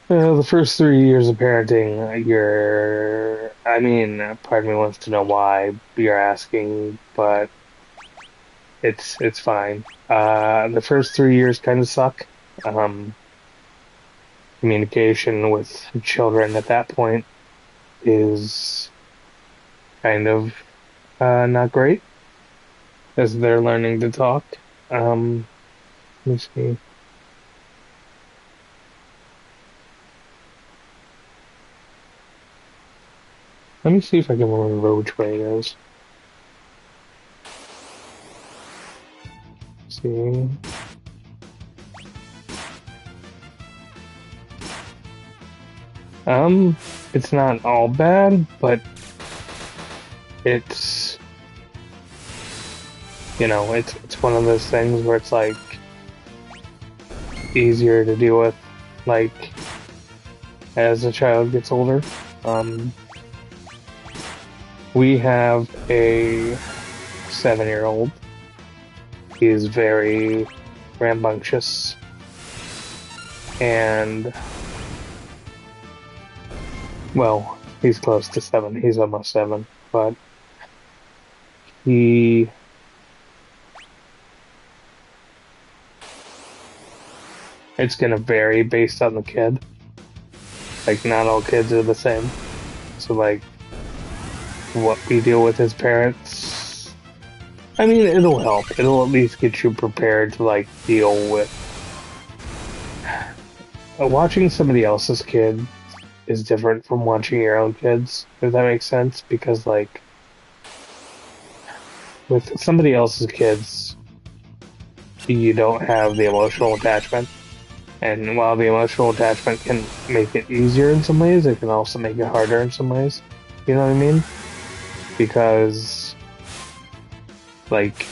The first 3 years of parenting, part of me wants to know why you're asking, but it's fine. The first 3 years kind of suck. Communication with children at that point is kind of not great, as they're learning to talk. Let me see. Let me see if I can remember which way it is. Let's see. It's not all bad, but it's, it's one of those things where it's like easier to deal with, like, as the child gets older. Um, we have a 7-year-old. He's very rambunctious and, well, he's close to 7. He's almost 7, but he it's gonna vary based on the kid. Like, not all kids are the same. So, like, what we deal with as parents, I mean, it'll help. It'll at least get you prepared to, like, deal with watching somebody else's kid is different from watching your own kids, if that makes sense. Because, like, with somebody else's kids, you don't have the emotional attachment. And while the emotional attachment can make it easier in some ways, it can also make it harder in some ways. You know what I mean? Because, like,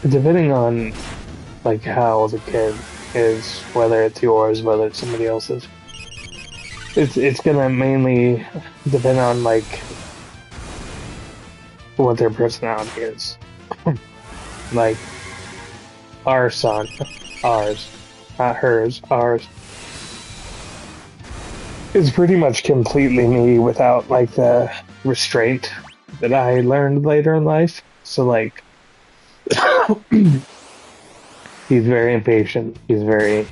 depending on, like, how the kid is, whether it's yours, whether it's somebody else's, it's gonna mainly depend on, like, what their personality is. Like, our son, ours, not hers, ours, is pretty much completely me without, like, the restraint that I learned later in life. So, like, he's very impatient. He's very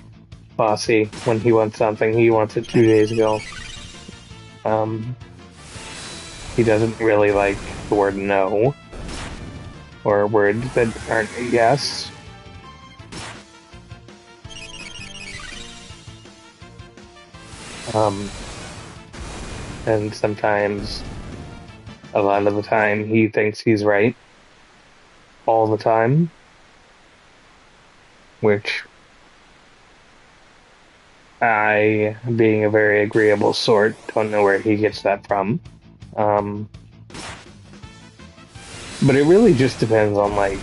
bossy. When he wants something, he wants it 2 days ago. He doesn't really like the word no, or words that aren't a yes. And sometimes, a lot of the time, he thinks he's right all the time, which I, being a very agreeable sort, don't know where he gets that from. But it really just depends on, like,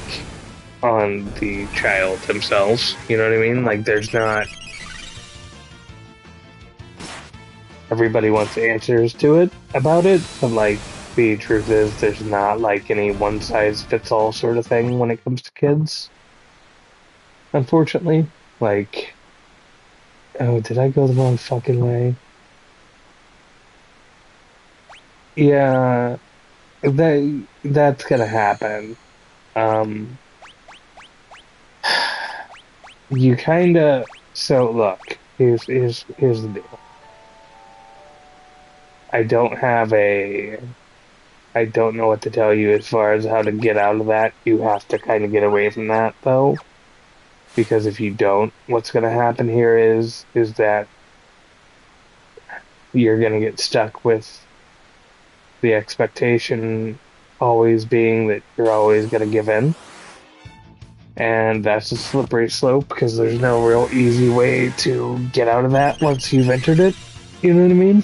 on the child themselves. You know what I mean? Like, there's not... Everybody wants answers to it, about it, but, like, the truth is there's not, like, any one-size-fits-all sort of thing when it comes to kids. Unfortunately. Like... Oh, did I go the wrong fucking way? Yeah, that's gonna happen. Um, you kinda... So, look, here's the deal. I don't have a... I don't know what to tell you as far as how to get out of that. You have to kind of get away from that, though. Because if you don't, what's gonna happen here is that you're gonna get stuck with the expectation always being that you're always gonna give in. And that's a slippery slope because there's no real easy way to get out of that once you've entered it. You know what I mean?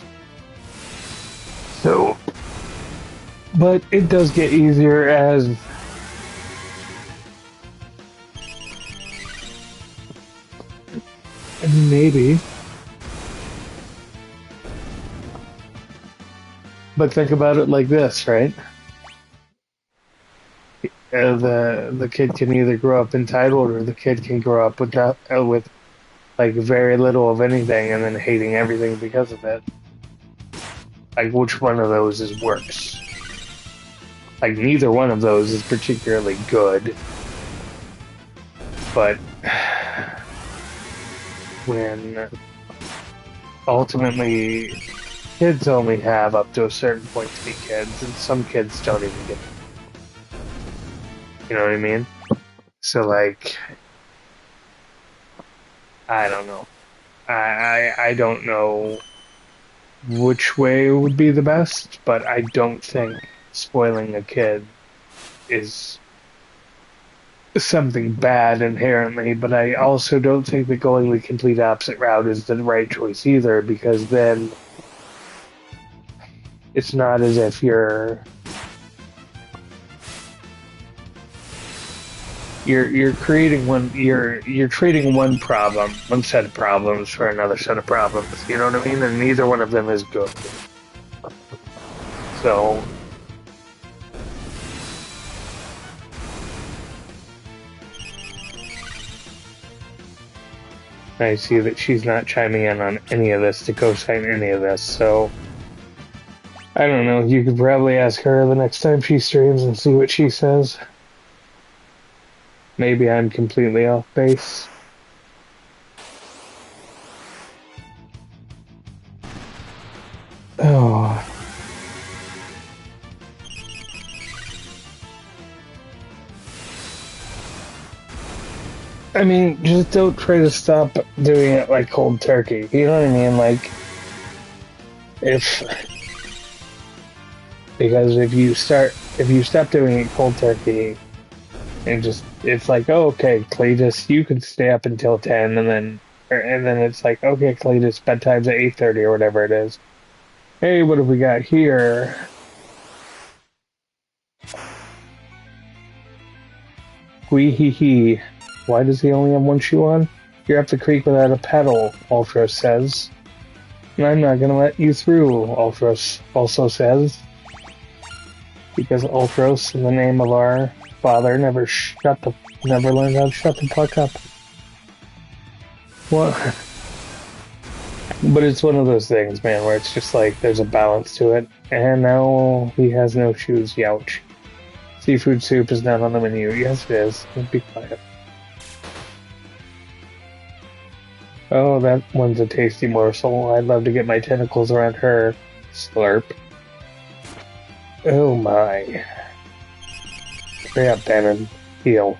So, but it does get easier as maybe. But think about it like this, right? The kid can either grow up entitled, or the kid can grow up with with, like, very little of anything and then hating everything because of it. Like, which one of those is worse? Like, neither one of those is particularly good. But when ultimately kids only have up to a certain point to be kids, and some kids don't even get it. You know what I mean? So, like, I don't know. I don't know which way would be the best, but I don't think spoiling a kid is something bad inherently, but I also don't think that going the complete opposite route is the right choice either, because then it's not as if you're creating you're trading one set of problems for another set of problems. You know what I mean? And neither one of them is good. So I see that she's not chiming in on any of this to co-sign any of this, so I don't know. You could probably ask her the next time she streams and see what she says. Maybe I'm completely off base. Oh. I mean, just don't try to stop doing it like cold turkey. You know what I mean? Like, because if you stop doing it cold turkey, and it's like, oh, okay, Cletus, you can stay up until 10, and then it's like, okay, Cletus, bedtime's at 8:30 or whatever it is. Hey, what have we got here? Wee hee hee. Why does he only have one shoe on? You're up the creek without a pedal, Ultros says. And I'm not gonna let you through, Ultros also says. Because Ultros, in the name of our father, never learned how to shut the fuck up. What? But it's one of those things, man, where it's just like, there's a balance to it. And now he has no shoes, youch. Seafood soup is not on the menu. Yes, it is. Be quiet. Oh, that one's a tasty morsel. I'd love to get my tentacles around her. Slurp. Oh my. Hurry up, Bannon. Heal.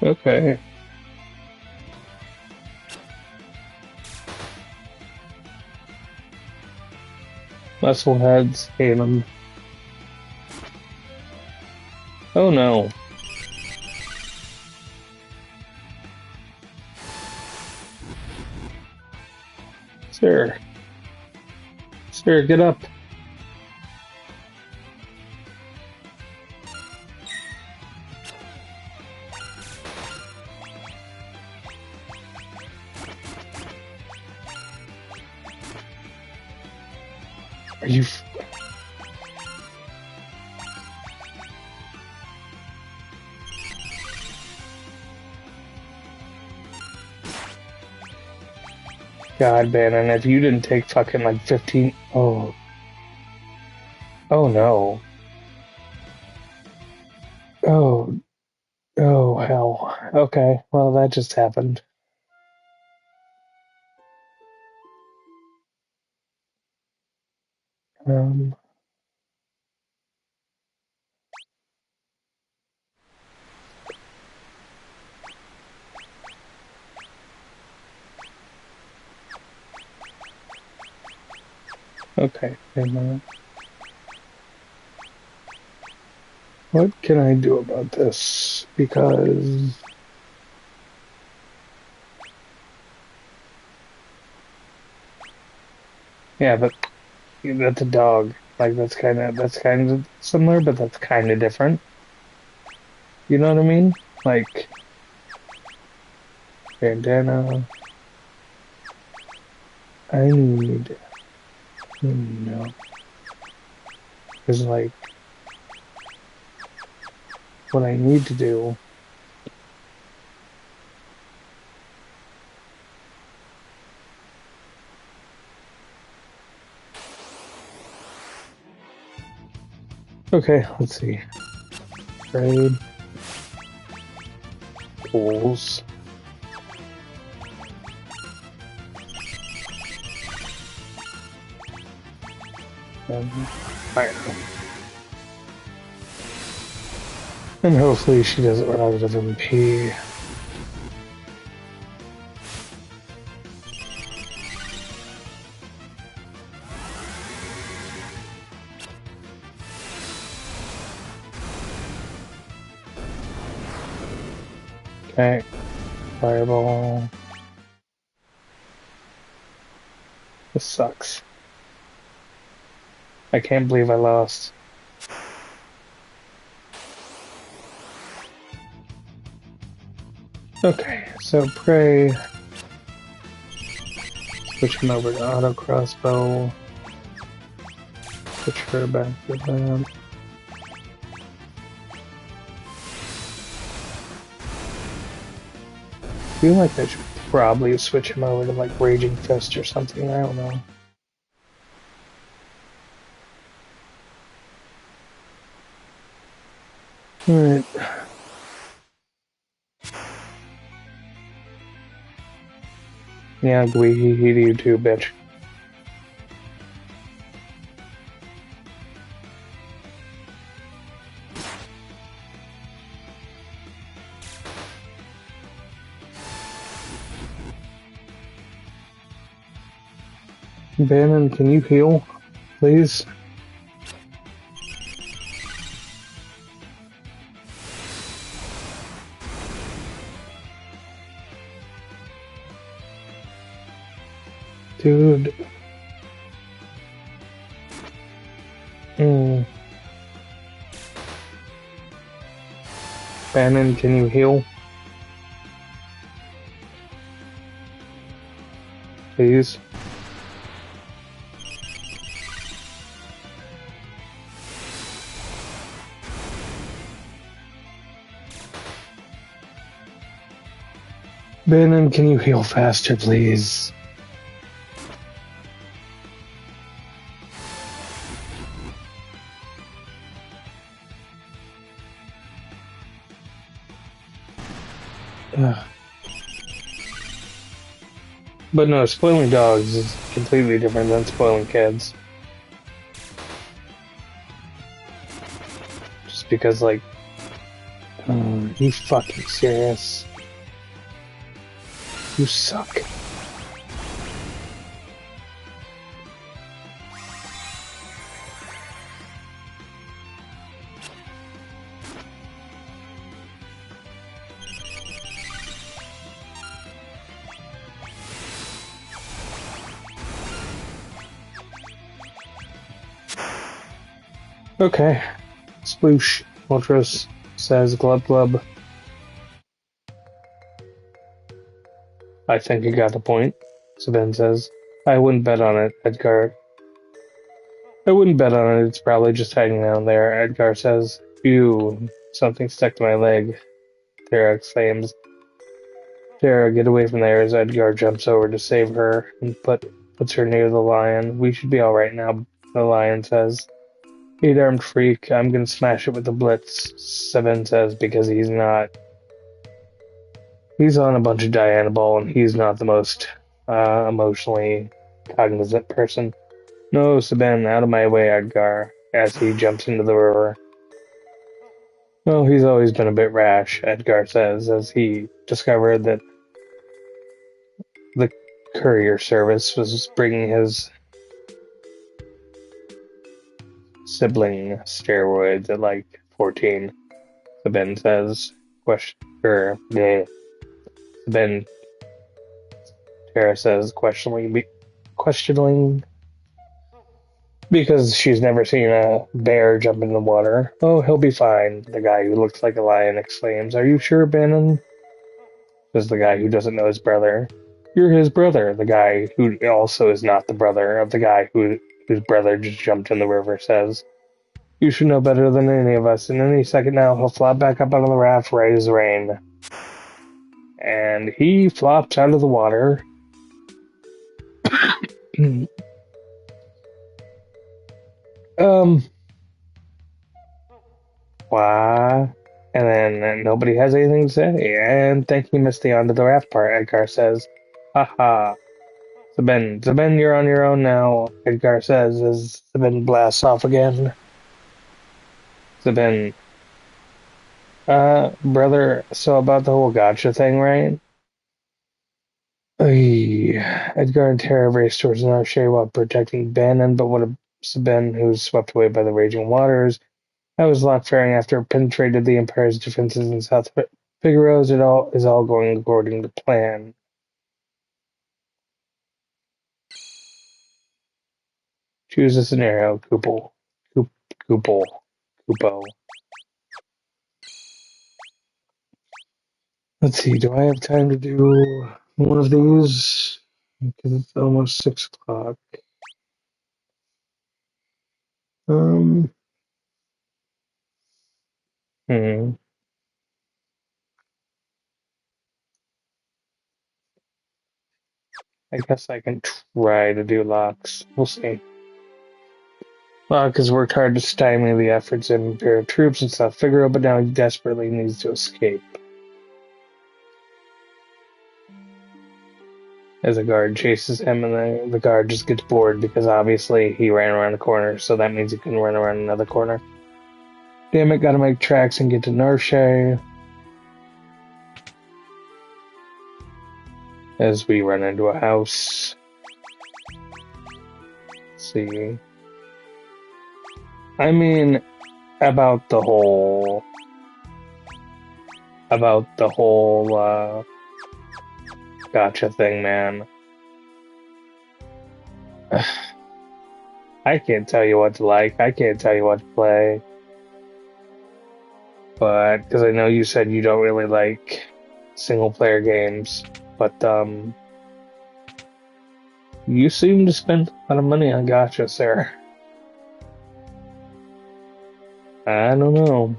Okay. Muscleheads, hate them. Oh no. Sir. Sir, get up. Are you... God, Bannon, if you didn't take fucking like 15... Oh. Oh no. Oh. Oh, hell. Okay, well, that just happened. Okay, wait a minute. What can I do about this? Because... Yeah, but that's a dog. Like, that's kind of similar, but that's kind of different. You know what I mean? Like, bandana. I need... No. Because, like, what I need to do... Okay, let's see. Trade. Tools. Fire. And hopefully she doesn't run out of MP. Okay. Fireball. This sucks. I can't believe I lost. Okay, so Prey. Switch him over to auto crossbow. Switch her back to that. I feel like I should probably switch him over to like Raging Fist or something. I don't know. Alright. Yeah, we you too, bitch. Bannon, can you heal, please? Dude. Bannon, can you heal? Please? Bannon, can you heal faster, please? Ugh. But no, spoiling dogs is completely different than spoiling kids. Just because, like, you fucking serious? You suck. Okay. Sploosh. Ultras says glub glub. I think you got the point. Sabine says. I wouldn't bet on it, Edgar. I wouldn't bet on it. It's probably just hanging down there, Edgar says. Phew. Something stuck to my leg. Tara exclaims. Tara, get away from there as Edgar jumps over to save her and puts her near the lion. We should be alright now, the lion says. Eight-armed freak, I'm gonna smash it with the blitz, Seven says, because he's not. He's on a bunch of Diana Ball, and he's not the most emotionally cognizant person. No, Sabine, out of my way, Edgar, as he jumps into the river. Well, he's always been a bit rash, Edgar says, as he discovered that the courier service was bringing his sibling steroids at like 14. Sabine says, Sabine, Tara says, questioning, because she's never seen a bear jump in the water. Oh, he'll be fine, the guy who looks like a lion exclaims. Are you sure, Bannon? Says the guy who doesn't know his brother. You're his brother, the guy who also is not the brother of the guy whose brother just jumped in the river says. You should know better than any of us. In any second now, he'll flop back up out of the raft right as rain. And he flops out of the water. Why? And then nobody has anything to say. And thank you, missed the onto the raft part, Edgar says. Haha. Sabine, you're on your own now, Edgar says as Sabine blasts off again. Sabine. Brother, so about the whole gotcha thing, right? Edgar and Tara race towards another shade while protecting Bannon, but what a Sabine, who's swept away by the raging waters. I was locked faring after it penetrated the Empire's defenses in South Figurero's it all is all going according to plan. Choose a scenario, Kupo. Kupo. Kupo. Let's see, do I have time to do one of these? Because it's almost 6 o'clock. Um, hmm. I guess I can try to do locks. We'll see. Locke has worked hard to stymie the efforts of Imperial troops and South Figaro, but now he desperately needs to escape. As a guard chases him, and the guard just gets bored because obviously he ran around the corner, so that means he couldn't run around another corner. Damn it, gotta make tracks and get to Narshay. As we run into a house. Let's see. I mean, about the whole gotcha thing, man. I can't tell you what to like. I can't tell you what to play. But, because I know you said you don't really like single-player games, but, you seem to spend a lot of money on gotcha, sir. I don't know.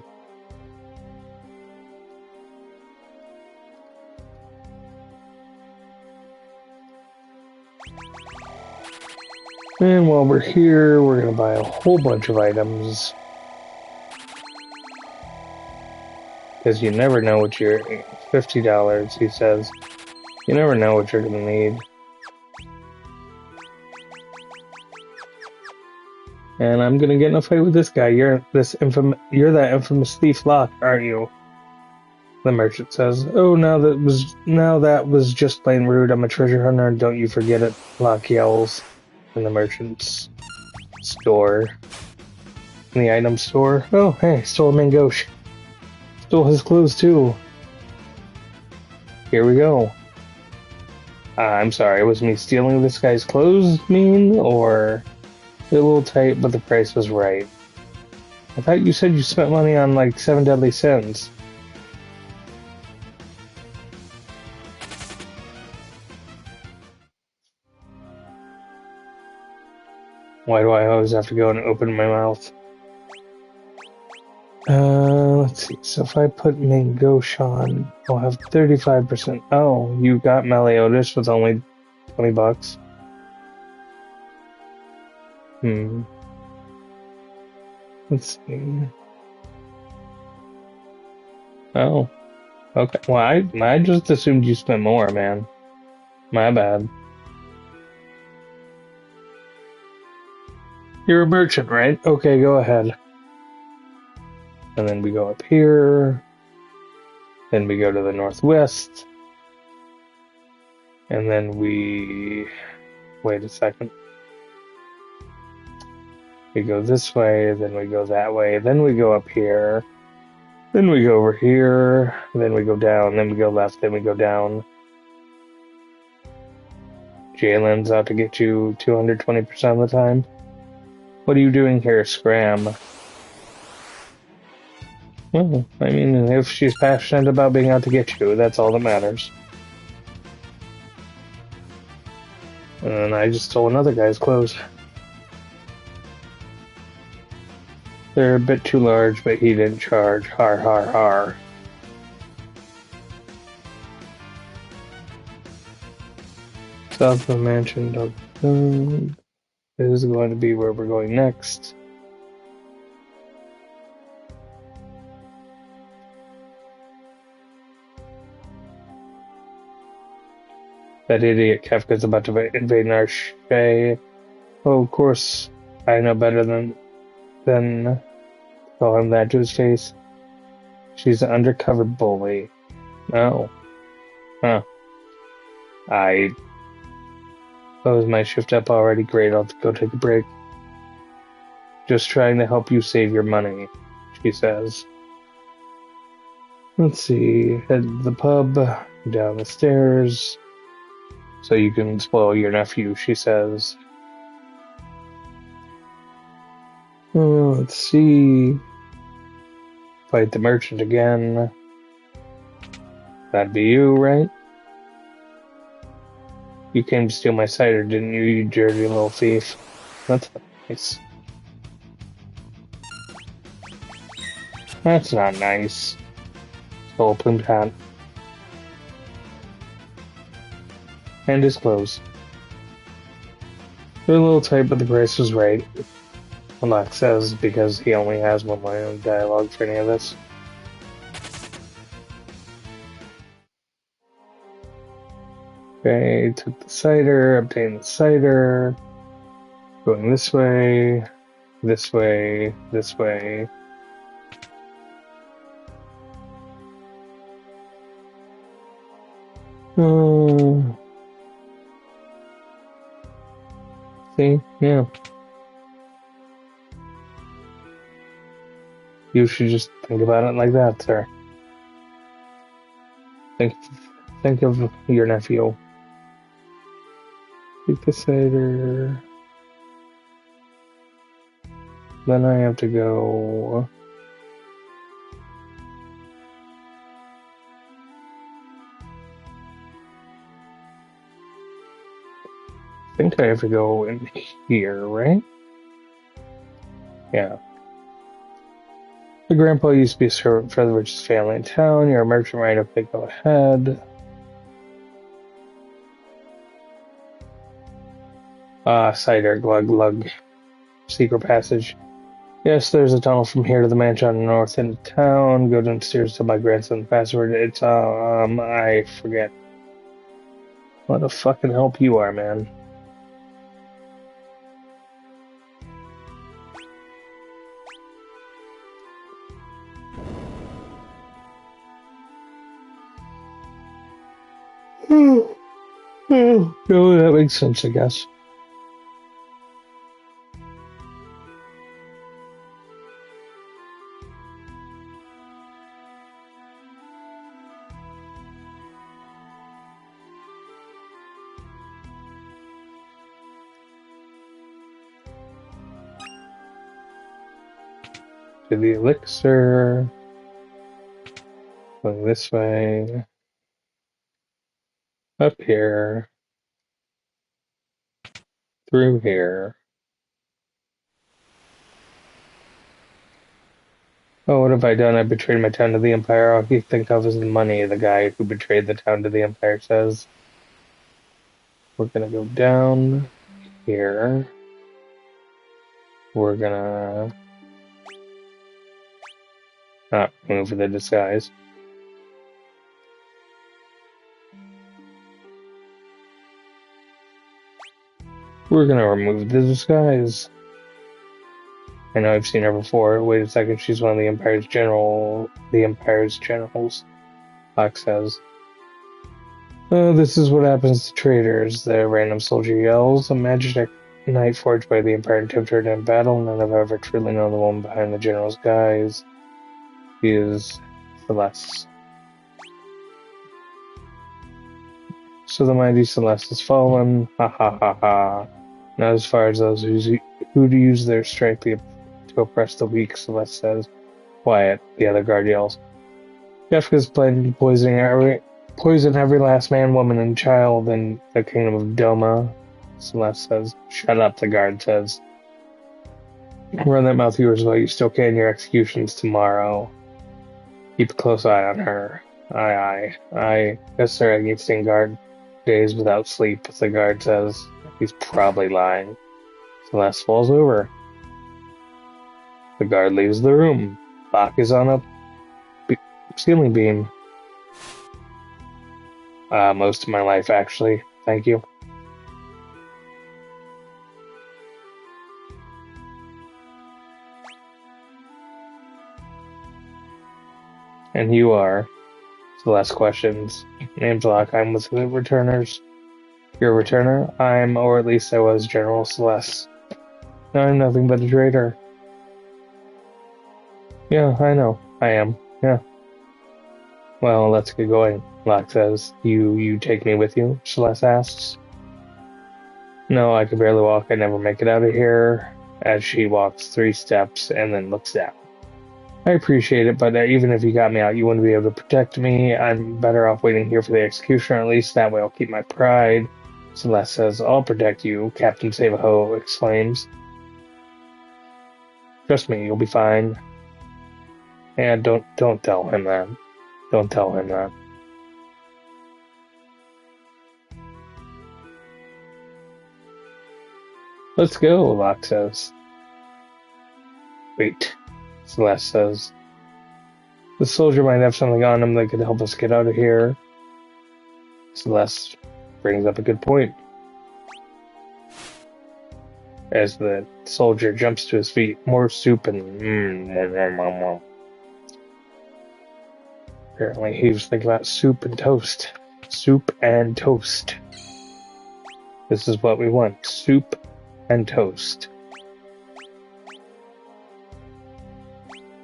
And while we're here, we're gonna buy a whole bunch of items. Because you never know what you're... $50, he says. You never know what you're gonna need. And I'm gonna get in a fight with this guy. You're that infamous thief Locke, aren't you? The merchant says. Oh, now that was just plain rude. I'm a treasure hunter, and don't you forget it, Locke yells. In the merchant's store. In the item store. Oh, hey, stole a Mangosh. Stole his clothes too. Here we go. I'm sorry, was me stealing this guy's clothes mean, or... a little tight, but the price was right. I thought you said you spent money on like 7 Deadly Sins. Why do I always have to go and open my mouth? Let's see. So if I put Mangosh on, I'll have 35%. Oh, you got Meliodas with only $20. Let's see. Oh, okay. Well, I just assumed you spent more, man. My bad. You're a merchant, right? Okay, go ahead. And then we go up here. Then we go to the northwest. And then we... wait a second. We go this way, then we go that way, then we go up here. Then we go over here. Then we go down, then we go left, then we go down. Jalen's out to get you 220% of the time. What are you doing here, Scram? Well, I mean, if she's passionate about being out to get you, that's all that matters. And I just stole another guy's clothes. They're a bit too large, but he didn't charge. Har har har. South of the mansion. This is going to be where we're going next. That idiot Kefka's about to invade Narshay. Oh, of course, I know better than call him that to his face. She's an undercover bully. Oh. Huh. Oh, is my shift up already? Great, I'll go take a break. Just trying to help you save your money, she says. Let's see. Head to the pub, down the stairs, so you can spoil your nephew, she says. Let's see. Fight the merchant again. That'd be you, right? You came to steal my cider, didn't you, you dirty little thief? That's nice. That's not nice. Skull plumed hat. And his clothes. They're a little tight, but the price was right. Malak says, because he only has one line of dialogue for any of this. Okay, took the cider, obtained the cider. Going this way, this way, this way. See? Yeah. You should just think about it like that, sir. Think of your nephew. Take the cider. Then I have to go. I think I have to go in here, right? Yeah. The grandpa used to be a servant for the richest family in town. You're a merchant, right? Okay, go ahead. Cider, glug glug. Secret passage. Yes, there's a tunnel from here to the mansion on the north end of town. Go downstairs to my grandson the password. It's, I forget. What a fucking help you are, man. Oh, that makes sense, I guess. To the elixir. Going this way. Up here. Through here. Oh, what have I done? I betrayed my town to the Empire. All he think of is the money, the guy who betrayed the town to the Empire says. We're gonna go down here. We're gonna not move the disguise. We're gonna remove the disguise. I know I've seen her before. Wait a second, she's one of the Empire's generals, Fox says. Oh, this is what happens to traitors, the random soldier yells. A magic knight forged by the Empire and tempted her in battle. None have ever truly known the woman behind the general's guise. She is Celeste. So the mighty Celeste has fallen. Ha ha ha ha. Not as far as those who use their strength to oppress the weak, Celeste says. Quiet, the other guard yells. Jeffka's planning to poison every last man, woman, and child in the kingdom of Doma, Celeste says. Shut up, the guard says. Run that mouth of yours while you still can. Your execution's tomorrow. Keep a close eye on her. Aye. Yes, sir, I need to stay in guard. Days without sleep, the guard says. He's probably lying. Celeste falls over. The guard leaves the room. Bach is on a ceiling beam. Most of my life, actually. Thank you. And you are? Celeste questions. Name's Locke. I'm with the returners. You're a returner? I'm, or at least I was, General Celeste. No, I'm nothing but a traitor. Yeah, I know. I am. Yeah. Well, let's get going, Locke says. You take me with you? Celeste asks. No, I can barely walk. I never make it out of here. As she walks 3 steps and then looks down. I appreciate it, but even if you got me out, you wouldn't be able to protect me. I'm better off waiting here for the executioner. At least that way I'll keep my pride. Celeste says, I'll protect you, Captain Save-A-Ho exclaims. Trust me, you'll be fine. And don't tell him that. Don't tell him that. Let's go, Locke says. Wait, Celeste says. The soldier might have something on him that could help us get out of here. Celeste brings up a good point. As the soldier jumps to his feet, more soup and apparently he was thinking about soup and toast. Soup and toast. This is what we want. Soup and toast.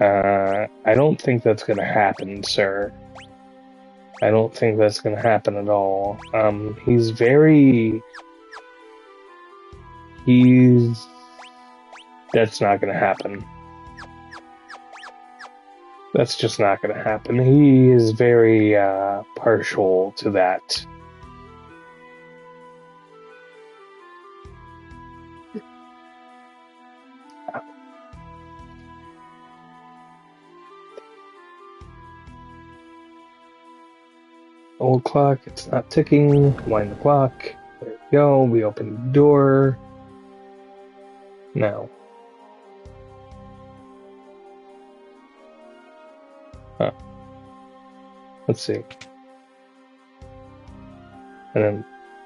I don't think that's gonna happen, sir. I don't think that's gonna happen at all. That's not gonna happen. That's just not gonna happen. He is very, partial to that. Old clock, it's not ticking. Wind the clock. There we go. We open the door. Now. Huh. Let's see. And then,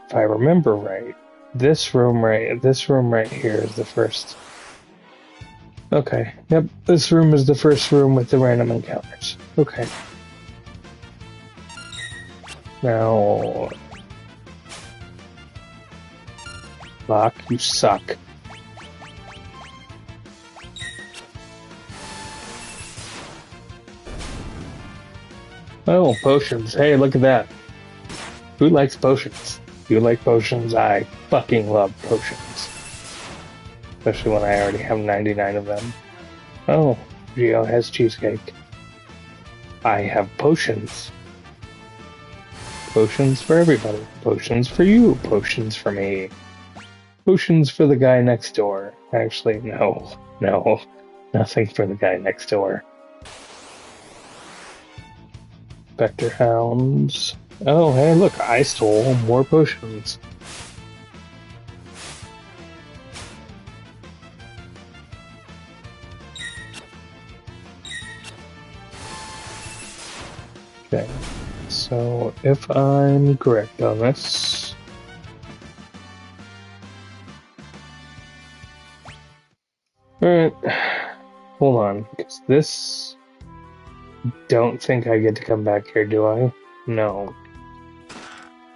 if I remember right, this room right here is the first. Okay. Yep. This room is the first room with the random encounters. Okay. Now, Locke, you suck. Oh, potions. Hey, look at that. Who likes potions? You like potions? I fucking love potions. Especially when I already have 99 of them. Oh, Gio has cheesecake. I have potions. Potions for everybody. Potions for you. Potions for me. Potions for the guy next door. Actually, no. Nothing for the guy next door. Spectre Hounds. Oh, hey, look, I stole more potions. Okay. So, if I'm correct on this... Alright. Hold on. Because this... Don't think I get to come back here, do I? No.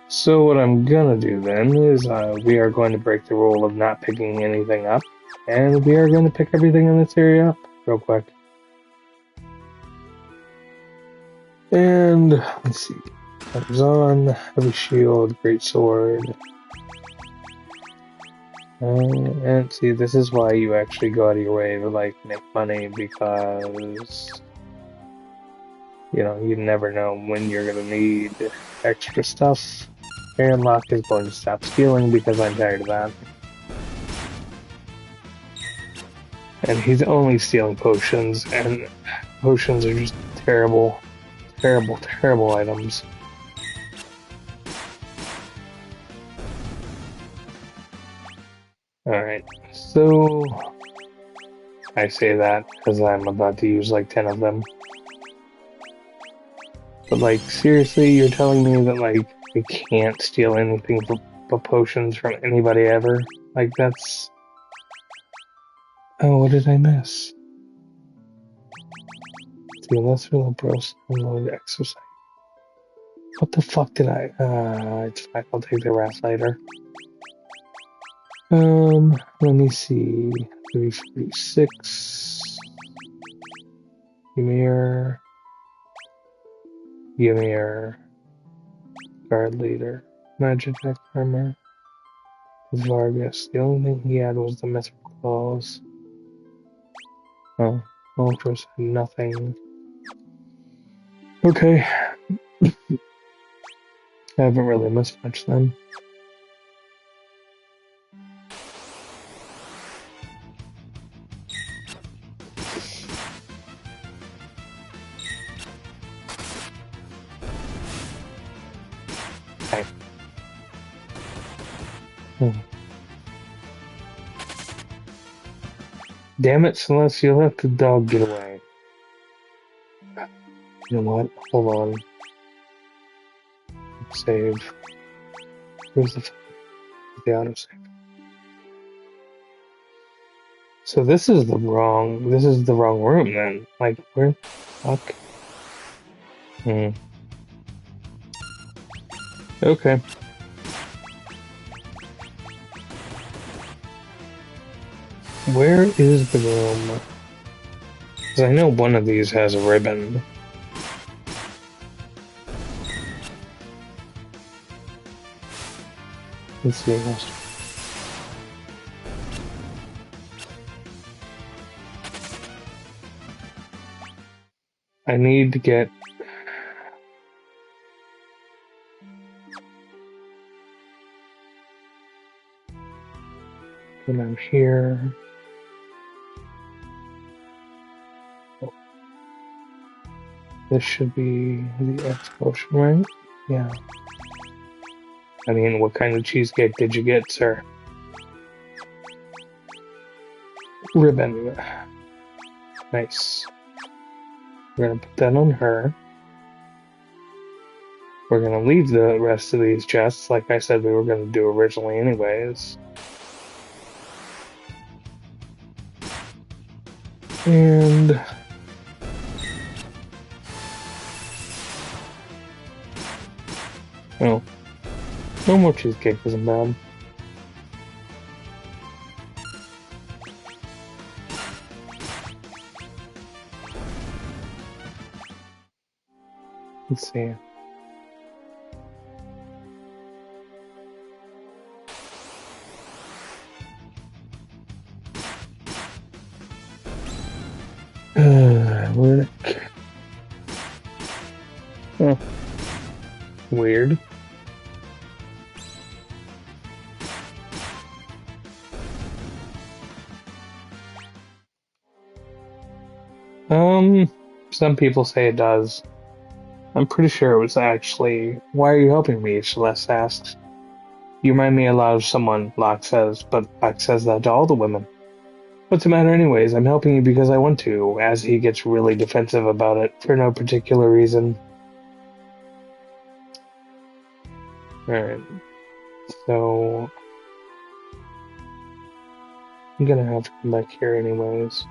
So what I'm gonna do then is we are going to break the rule of not picking anything up. And we are going to pick everything in this area up real quick. And let's see. Comes on, heavy shield, great sword. And see, this is why you actually go out of your way to like make money, because you know you never know when you're gonna need extra stuff. And Locke is going to stop stealing because I'm tired of that. And he's only stealing potions, and potions are just terrible, terrible items. Alright, so I say that because I'm about to use like 10 of them. But like, seriously, you're telling me that like I can't steal anything but potions from anybody ever? Like, that's... Oh, what did I miss? The lesser bros unload exercise. What the fuck did I... it's fine, I'll take the raft later. Let me see. 346. Mirror. Give me your guard leader. Magitech armor. Vargas. The only thing he had was the mythic claws. Oh, Ultras had nothing. Okay. I haven't really missed much then. Okay. Damn it, Celeste, you'll let the dog get away. You know what? Hold on. Save. Where's the autosave? So this is the wrong room then. Like, where the fuck? Okay. Where is the room? Because I know one of these has a ribbon. Let's see. I need to get... When I'm here... This should be the explosion, right? Yeah. I mean, what kind of cheesecake did you get, sir? Ribbon. Nice. We're gonna put that on her. We're gonna leave the rest of these chests, like I said we were gonna do originally anyways. And... Oh. No more cheesecake isn't bad. Let's see. Where'd it... Oh. Weird. Some people say it does. I'm pretty sure it was actually... Why are you helping me? Celeste asks. You remind me a lot of someone, Locke says, but Locke says that to all the women. What's the matter anyways? I'm helping you because I want to, as he gets really defensive about it, for no particular reason. Alright. So... I'm gonna have to come back here anyways.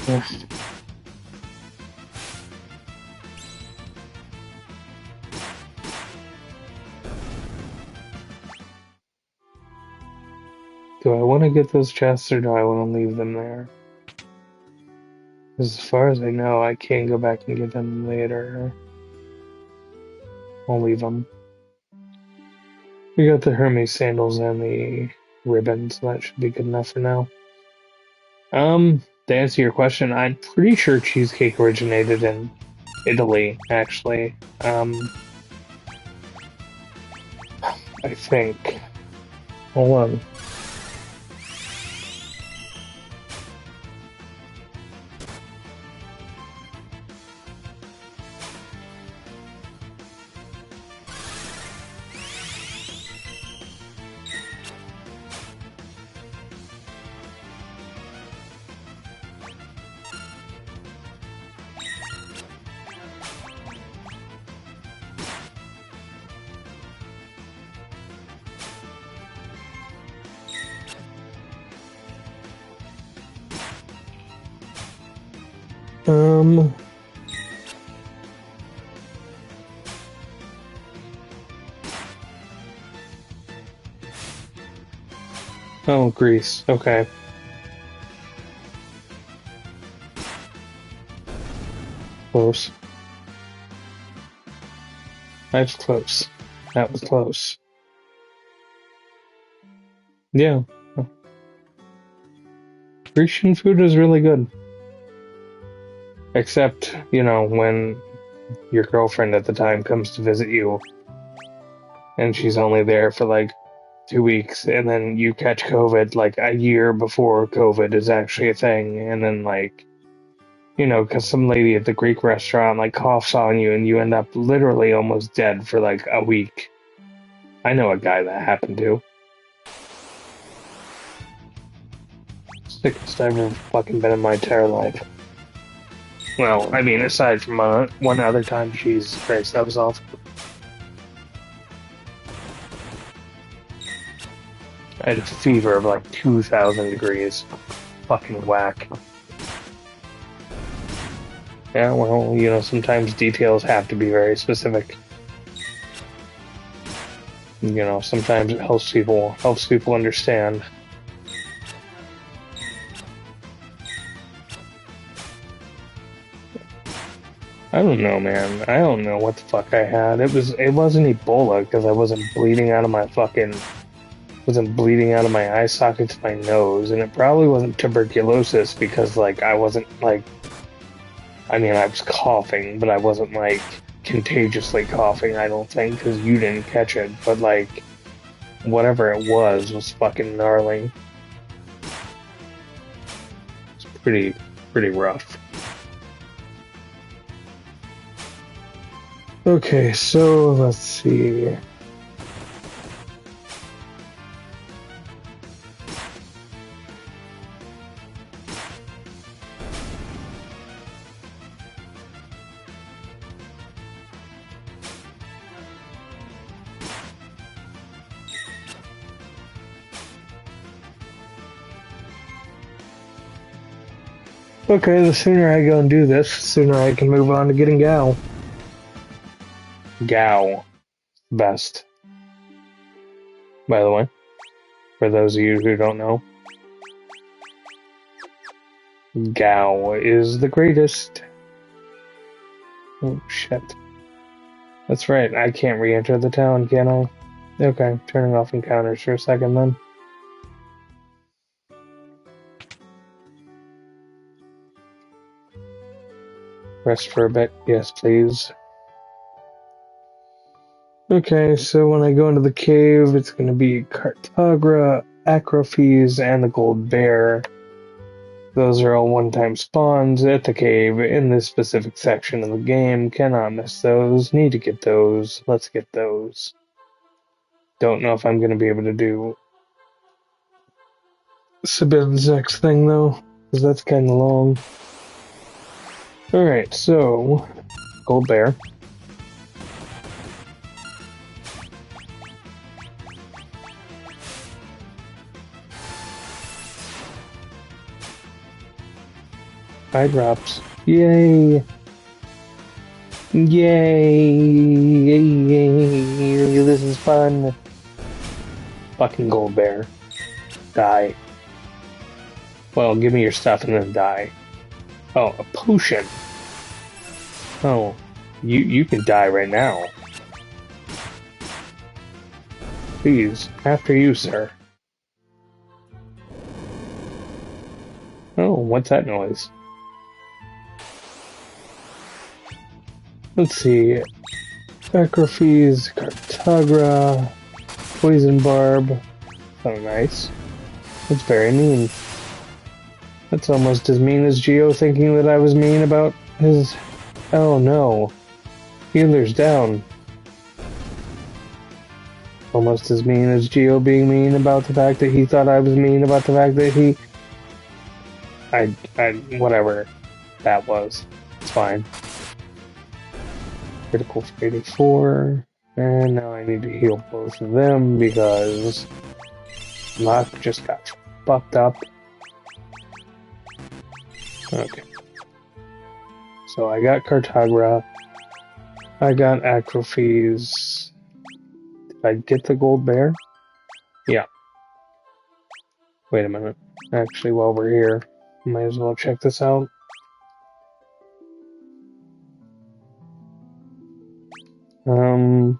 Ugh. Do I want to get those chests or do I want to leave them there? As far as I know, I can't go back and get them later. I'll leave them. We got the Hermes sandals and the ribbon, so that should be good enough for now. To answer your question, I'm pretty sure cheesecake originated in Italy, actually. I think. Hold on. Oh, Greece. Okay. close. That's close. That was close. Yeah. Grecian food is really good. Except, you know, when your girlfriend at the time comes to visit you and she's only there for like 2 weeks and then you catch COVID like a year before COVID is actually a thing, and then like, you know, because some lady at the Greek restaurant like coughs on you and you end up literally almost dead for like a week. I know a guy that happened to. Sickest I've ever fucking been in my entire life. Well, I mean, aside from one other time, Jesus Christ, that was awful. I had a fever of like 2,000 degrees. Fucking whack. Yeah, well, you know, sometimes details have to be very specific. You know, sometimes it helps people understand. I don't know, man. I don't know what the fuck I had. It wasn't Ebola because I wasn't bleeding out of my eye socket to my nose, and it probably wasn't tuberculosis because like I wasn't like, I mean, I was coughing, but I wasn't like contagiously coughing, I don't think, because you didn't catch it, but like whatever it was fucking gnarly. It's pretty rough. Okay, so let's see. Okay, the sooner I go and do this, the sooner I can move on to getting Gal. Gal. Best. By the way, for those of you who don't know, Gal is the greatest. Oh, shit. That's right, I can't re-enter the town, can I? Okay, turning off encounters for a second then. Rest for a bit, yes please. Okay, so when I go into the cave, it's going to be Cartagra, Acrophes, and the Gold Bear. Those are all one-time spawns at the cave in this specific section of the game. Cannot miss those. Need to get those. Let's get those. Don't know if I'm going to be able to do Sabin's next thing, though, because that's kind of long. Alright, so Gold Bear. Eye drops. Yay! Yay! This is fun. Fucking Gold Bear. Die. Well, give me your stuff and then die. Oh, a potion. Oh, you can die right now. Please, after you, sir. Oh, what's that noise? Let's see. Acrophes, Cartagra, Poison Barb. Oh, nice. That's very mean. That's almost as mean as Geo thinking that I was mean about his... Oh no. Healer's down. Almost as mean as Geo being mean about the fact that he thought I was mean about the fact that he... whatever that was. It's fine. Critical for 84. And now I need to heal both of them because Locke just got fucked up. Okay. So I got Cartagra. I got Acrophes. Did I get the Gold Bear? Yeah. Wait a minute. Actually, while we're here, might as well check this out. I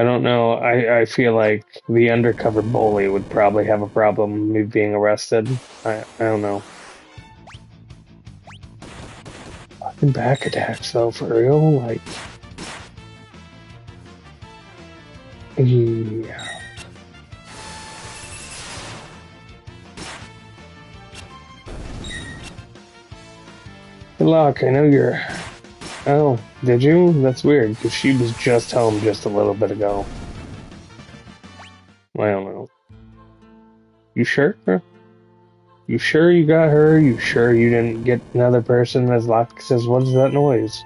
don't know. I feel like the undercover bully would probably have a problem with me being arrested. I don't know. Fucking back attacks though, for real? Like, yeah. Good luck. I know you're. Oh, did you? That's weird, because she was just home just a little bit ago. I don't know. You sure? You sure you got her? You sure you didn't get another person? As Locke says, what is that noise?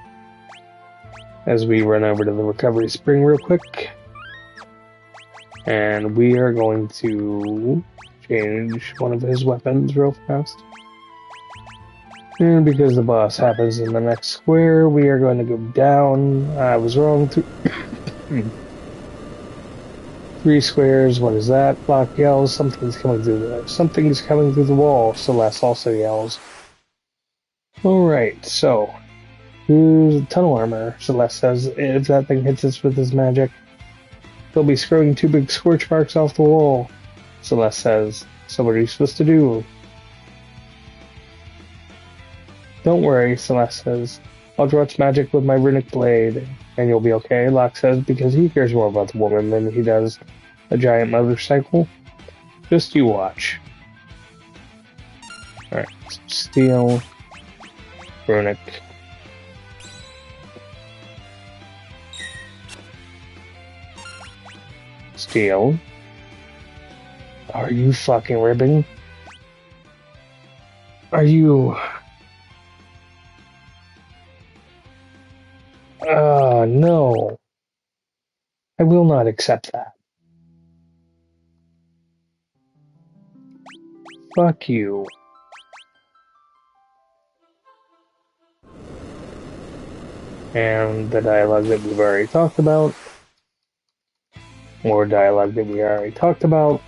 As we run over to the recovery spring real quick. And we are going to change one of his weapons real fast. And because the boss happens in the next square, we are going to go down. I was wrong. 3 squares. What is that? Locke yells. Something's coming through the wall. Celeste also yells. Alright, so here's the tunnel armor. Celeste says if that thing hits us with his magic, he'll be screwing 2 big scorch marks off the wall. Celeste says, so what are you supposed to do? Don't worry, Celeste says. I'll draw its magic with my runic blade, and you'll be okay, Locke says, because he cares more about the woman than he does a giant motorcycle. Just you watch. Alright, steel, runic. Steel. Are you fucking ribbing? Are you... no. I will not accept that. Fuck you. And the dialogue that we've already talked about. More dialogue that we already talked about.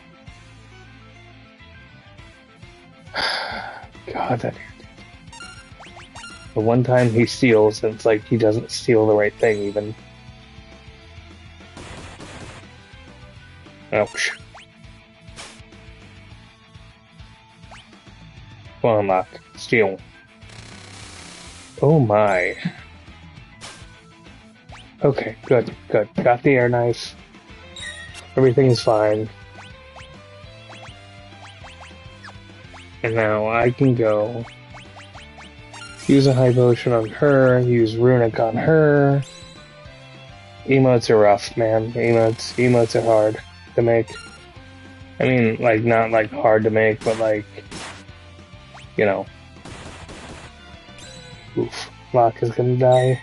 God, that... The one time he steals, and it's like he doesn't steal the right thing, even. Ouch. Come on, Locke. Steal. Oh my. Okay, good, good. Got the air knife. Everything's fine. And now I can go use a high potion on her, use runic on her. Emotes are rough, man. Emotes are hard to make. I mean, like, not like hard to make, but like, you know. Oof. Locke is gonna die.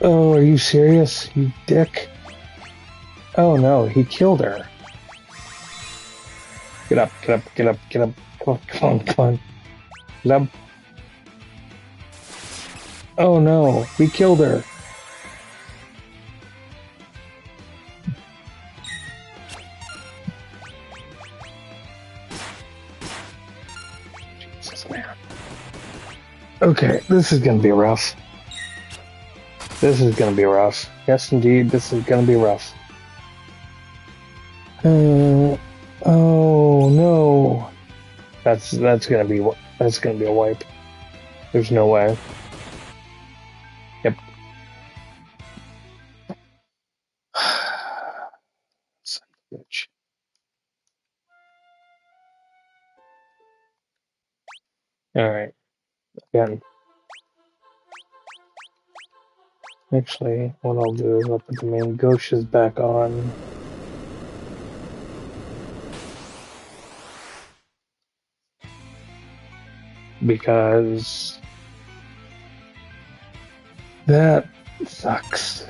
Oh, are you serious, you dick? Oh no, he killed her. Get up, get up, get up, get up. Come on, come on, come on. Get up. Oh no, we killed her. Jesus, man. Okay, this is gonna be rough. This is gonna be rough. Yes, indeed, this is gonna be rough. Oh no. That's gonna be a wipe. There's no way. Yep. Son of a bitch. Alright. Again. Actually, what I'll do is I'll put the main Goshes back on. Because that sucks.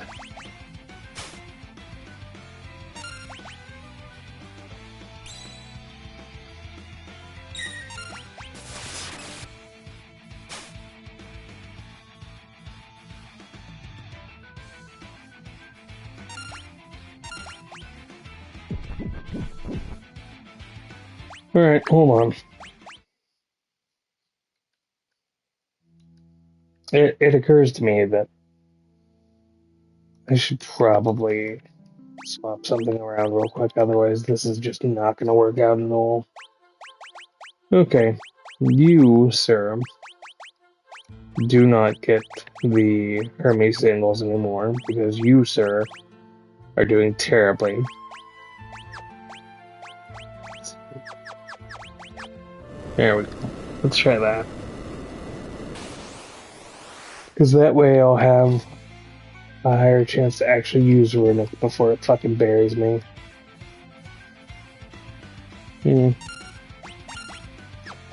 Alright, hold on. It occurs to me that I should probably swap something around real quick, otherwise this is just not going to work out at all. Okay, you, sir, do not get the Hermes sandals anymore, because you, sir, are doing terribly. There we go. Let's try that. Because that way I'll have a higher chance to actually use Runic before it fucking buries me. Well,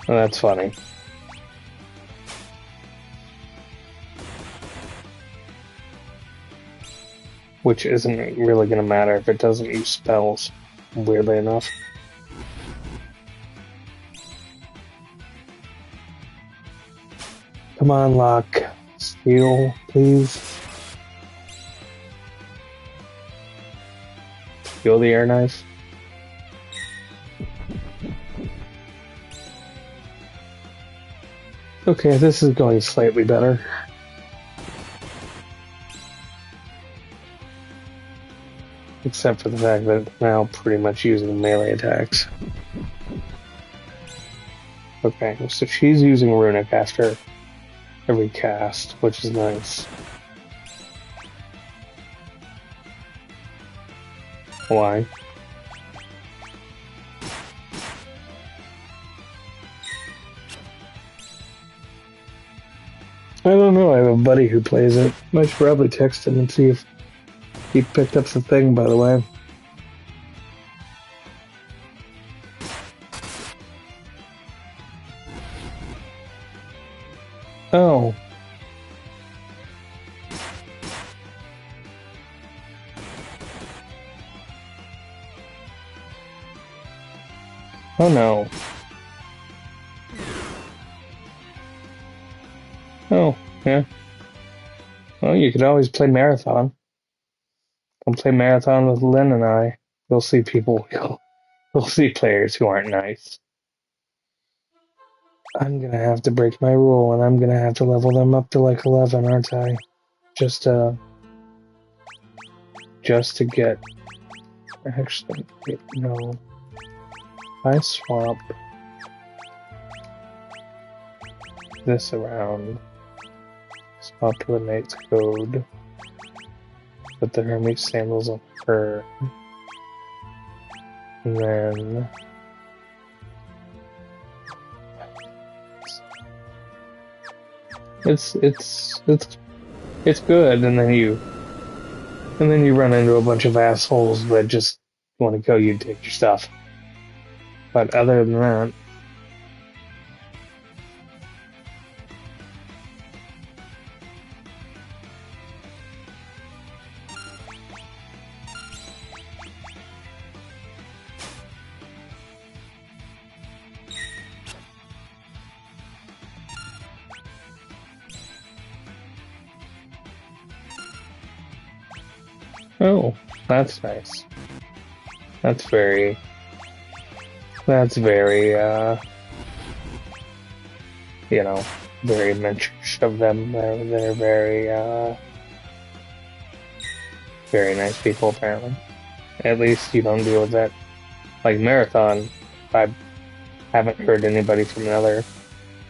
that's funny. Which isn't really going to matter if it doesn't use spells, weirdly enough. Come on, Locke. Steal, please. Steal the air knife. Okay, this is going slightly better. Except for the fact that it's now pretty much using melee attacks. Okay, so she's using Runic after every cast, which is nice. Why? I don't know, I have a buddy who plays it. I should probably text him and see if he picked up the thing, by the way. Oh. Oh no. Oh, yeah. Well, you could always play Marathon. Come play Marathon with Lynn and I. You'll see people, you'll see players who aren't nice. I'm gonna have to break my rule, and I'm gonna have to level them up to like 11, aren't I? Just to get... Actually, no. If I swap this around, swap to the Knight's Code, put the Hermes sandals on her, and then it's good, and then you run into a bunch of assholes that just want to kill you and take your stuff. But other than that, oh, that's nice. That's very, you know, very mensch of them. They're very, very nice people, apparently. At least you don't deal with that. Like Marathon, I haven't heard anybody from another,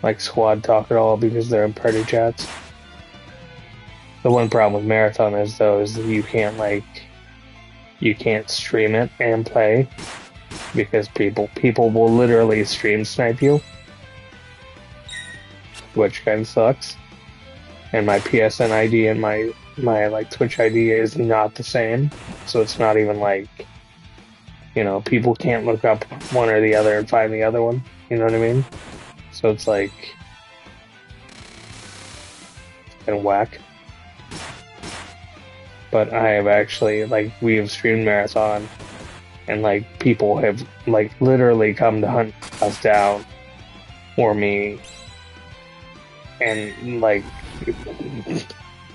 like, squad talk at all because they're in party chats. The one problem with Marathon is, though, is that you can't stream it and play because people will literally stream snipe you, which kind of sucks. And my PSN ID and my like Twitch ID is not the same, so it's not even like, you know, people can't look up one or the other and find the other one. You know what I mean? So it's like kind of whack. But I have actually, like, we have streamed Marathon, and, like, people have, like, literally come to hunt us down, or me, and, like,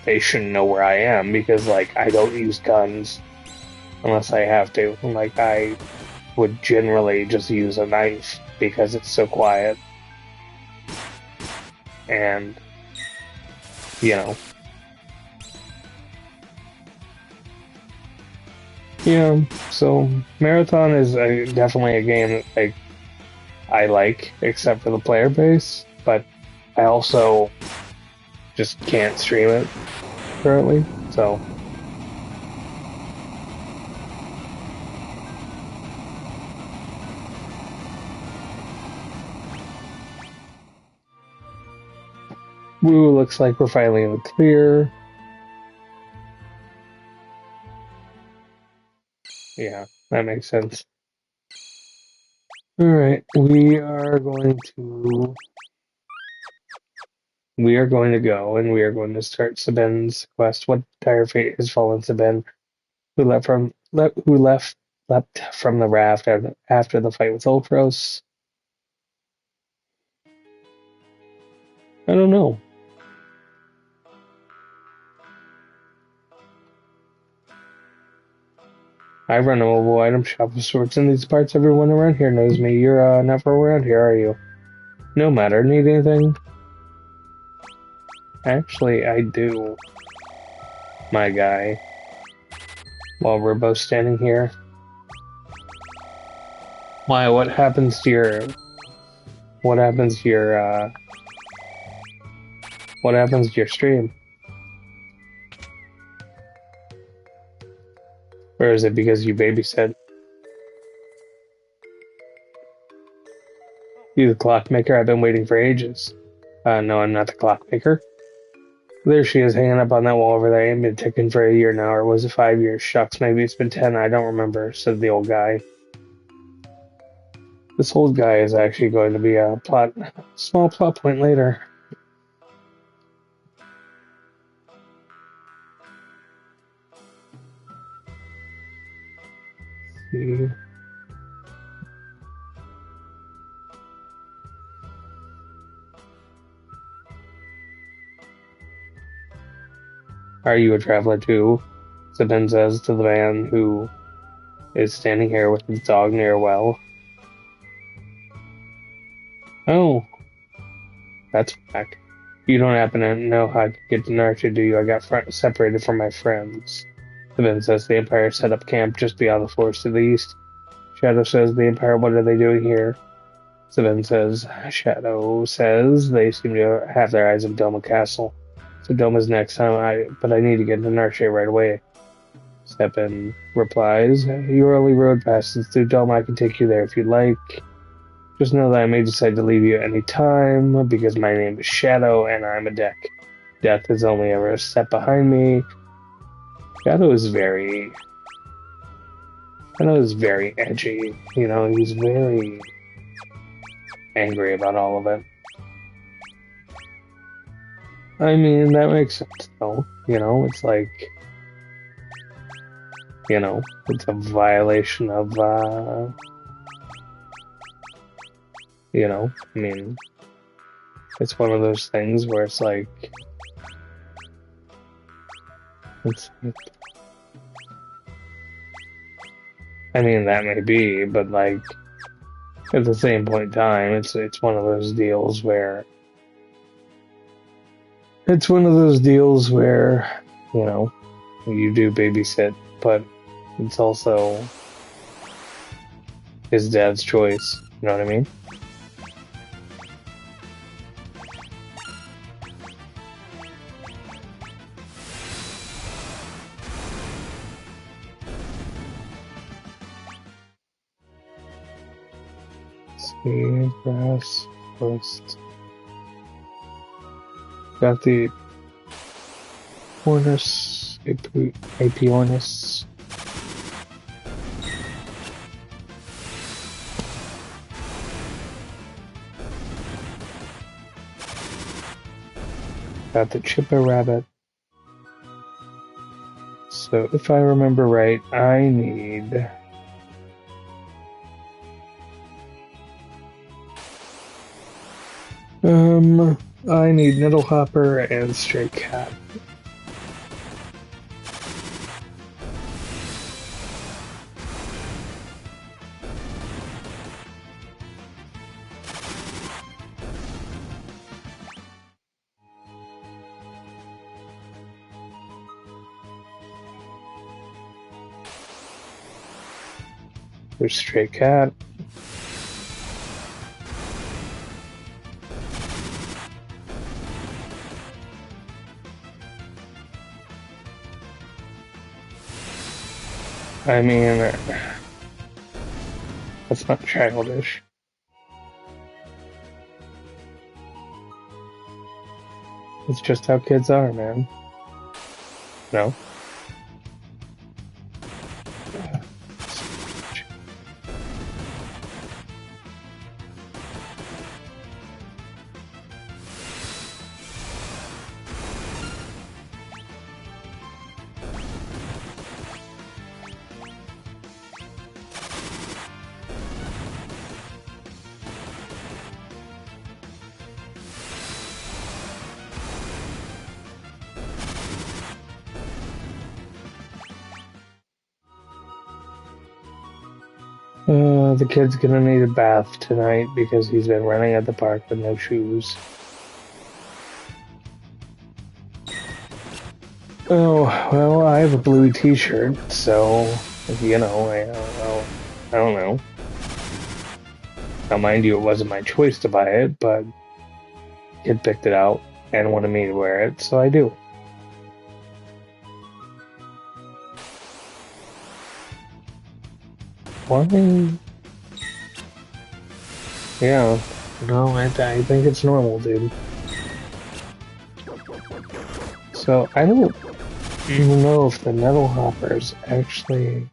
they shouldn't know where I am, because, like, I don't use guns unless I have to. Like, I would generally just use a knife because it's so quiet. And, you know. Yeah, so Marathon is definitely a game that I like, except for the player base, but I also just can't stream it currently, so. Woo, looks like we're finally in the clear. Yeah, that makes sense. Alright, we are going to go, and we are going to start Saben's quest. What dire fate has fallen Saben, who leapt from the raft after the fight with Ultros? I don't know. I run a mobile item shop of sorts in these parts. Everyone around here knows me. You're not from around here, are you? No matter. Need anything? Actually, I do. My guy. While we're both standing here. Why? What happens to your? What happens to your? What happens to your stream? Or is it because you babysit? You the clockmaker? I've been waiting for ages. No, I'm not the clockmaker. There she is, hanging up on that wall over there. I ain't been ticking for a year now, or was it 5 years? Shucks, maybe it's been 10. I don't remember, said the old guy. This old guy is actually going to be a small plot point later. Let's see. Are you a traveler too? Sabin says to the man who is standing here with his dog near a well. Oh, that's whack. You don't happen to know how to get to Narsha, do you? I got separated from my friends. Sabin says the Empire set up camp just beyond the forest to the east. Shadow says the Empire, what are they doing here? Shadow says they seem to have their eyes on Doma Castle. So Doma's next time, but I need to get to Narsha right away. Stepin replies, your only road passes through Doma. I can take you there if you'd like. Just know that I may decide to leave you at any time, because my name is Shadow and I'm a deck. Death is only ever a step behind me. Shadow is very edgy. You know, he's very angry about all of it. I mean, that makes sense, though. You know, it's like, you know, it's a violation of, you know, I mean, it's one of those things where it's like, I mean, that may be, but like, at the same point in time, it's one of those deals where, you know, you do babysit, but it's also his dad's choice. You know what I mean? Grass first. Got the Hornus, AP Hornus. Got the Chipper Rabbit. So if I remember right, I need Nettlehopper and Stray Cat. There's stray cat. I mean, that's not childish. It's just how kids are, man. No? The kid's gonna need a bath tonight because he's been running at the park with no shoes. Oh, well, I have a blue t-shirt, so, you know, I don't know. Now, mind you, it wasn't my choice to buy it, but kid picked it out and wanted me to wear it, so I do. Why? Yeah, no, I think it's normal, dude. So, I don't even know if the nettlehopper is actually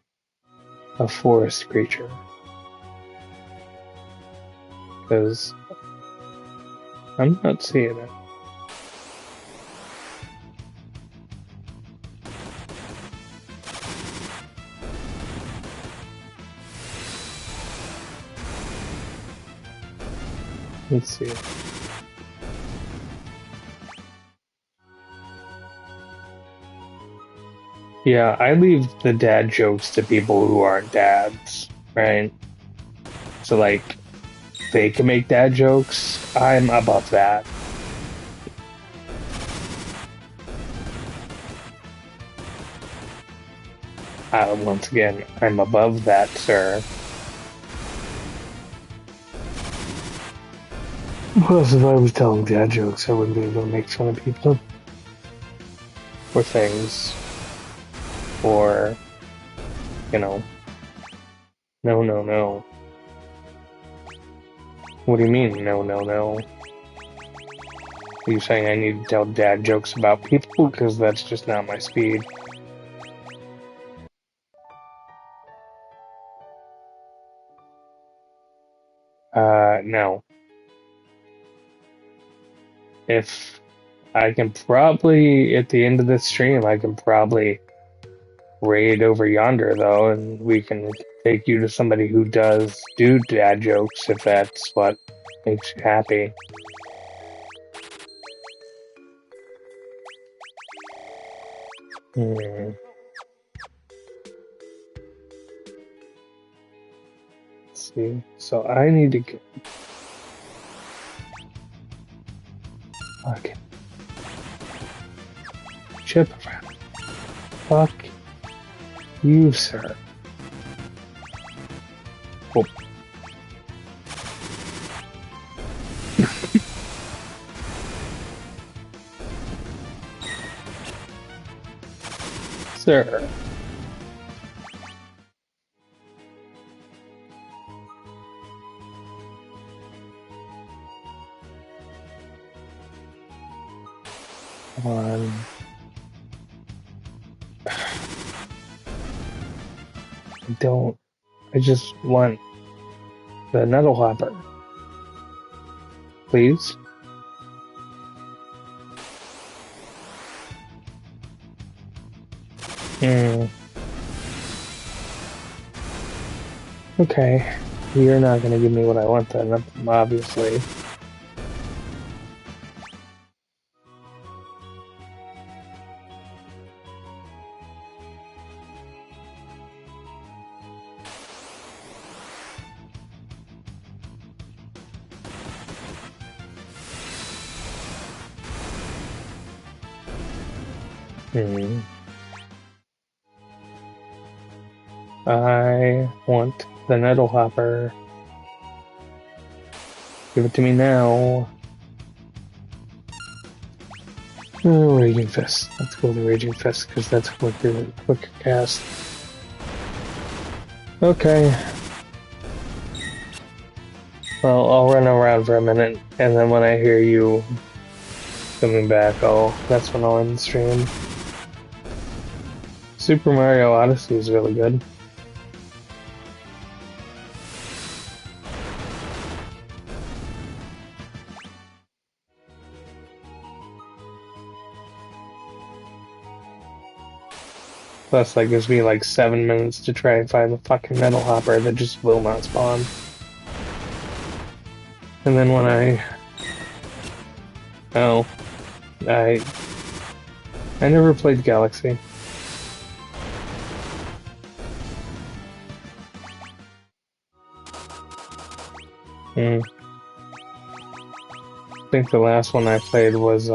a forest creature. Because I'm not seeing it. Let's see. Yeah, I leave the dad jokes to people who aren't dads, right? So, like, they can make dad jokes. I'm above that. Once again, I'm above that, sir. Plus, if I was telling dad jokes, I wouldn't be able to make fun of people. Or things. Or, you know. No, no, no. What do you mean, no, no, no? Are you saying I need to tell dad jokes about people? Because that's just not my speed. No. If I can probably, at the end of this stream, I can probably raid over yonder, though, and we can take you to somebody who does do dad jokes, if that's what makes you happy. Let's see. So I need to get... Okay. Chip around. Fuck you, sir. Oh. Sir. Come on. I just want the nettlehopper. Please? Okay. You're not gonna give me what I want then, obviously. I want the Nettle Hopper. Give it to me now. Oh, Raging Fist. Let's go with the Raging Fist because that's quicker cast. Okay. Well, I'll run around for a minute, and then when I hear you coming back, that's when I'll end the stream. Super Mario Odyssey is really good. Plus, that gives me like 7 minutes to try and find the fucking Nettle Hopper that just will not spawn. And then when I never played Galaxy. I think the last one I played was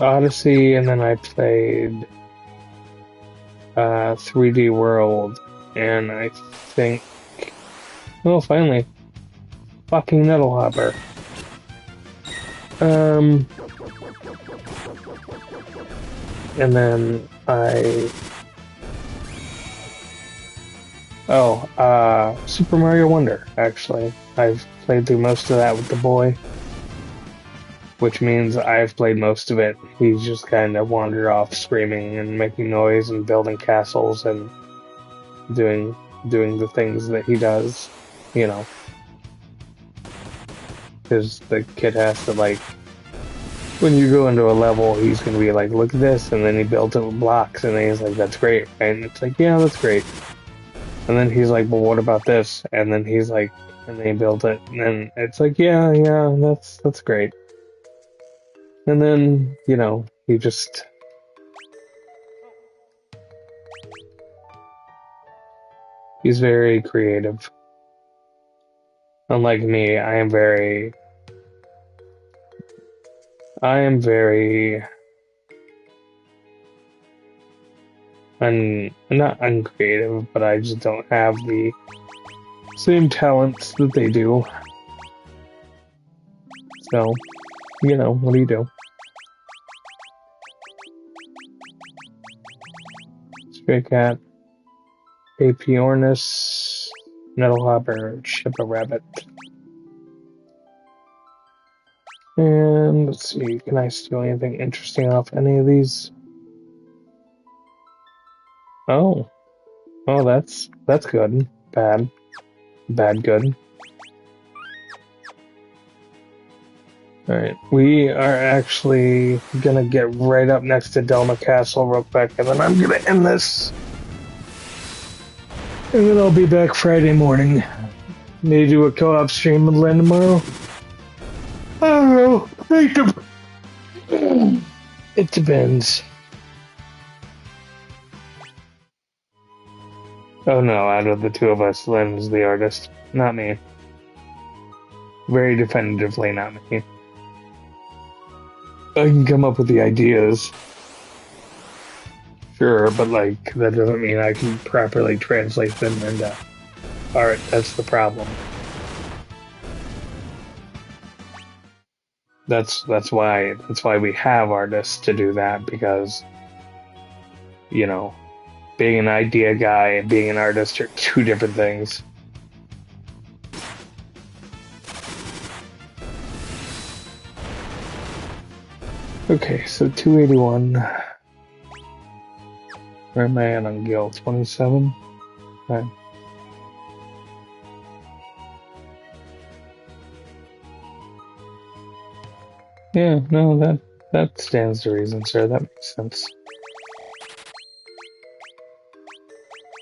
Odyssey, and then I played 3D World, and I think, oh, finally, fucking Nettle Hopper. And then Super Mario Wonder, actually. I've played through most of that with the boy. Which means I've played most of it. He's just kind of wandered off screaming and making noise and building castles and doing the things that he does, you know. Because the kid has to, like, when you go into a level, he's going to be like, look at this, and then he builds it with blocks, and then he's like, that's great. And it's like, yeah, that's great. And then he's like, well, what about this? And then he's like, and then he builds it, and then it's like, yeah, that's great. And then, you know, he's very creative. Unlike me, I am very not uncreative, but I just don't have the same talents that they do. So, you know, what do you do? Stray Cat, Apiornis, Nettle Hopper, Ship a Rabbit. And let's see, can I steal anything interesting off any of these? Oh, that's good. Bad, good. Alright, we are actually gonna get right up next to Delma Castle real quick, and then I'm gonna end this. And then I'll be back Friday morning. May do a co-op stream with Len tomorrow. I don't know. It depends. Oh no, out of the two of us, Len is the artist, not me. Very definitively not me. I can come up with the ideas. Sure, but like, that doesn't mean I can properly translate them into art. That's the problem. That's why we have artists to do that, because, you know, being an idea guy and being an artist are two different things. Okay, so 281. Where am I at on Gil? 27? Okay. Yeah, no, that stands to reason, sir. That makes sense.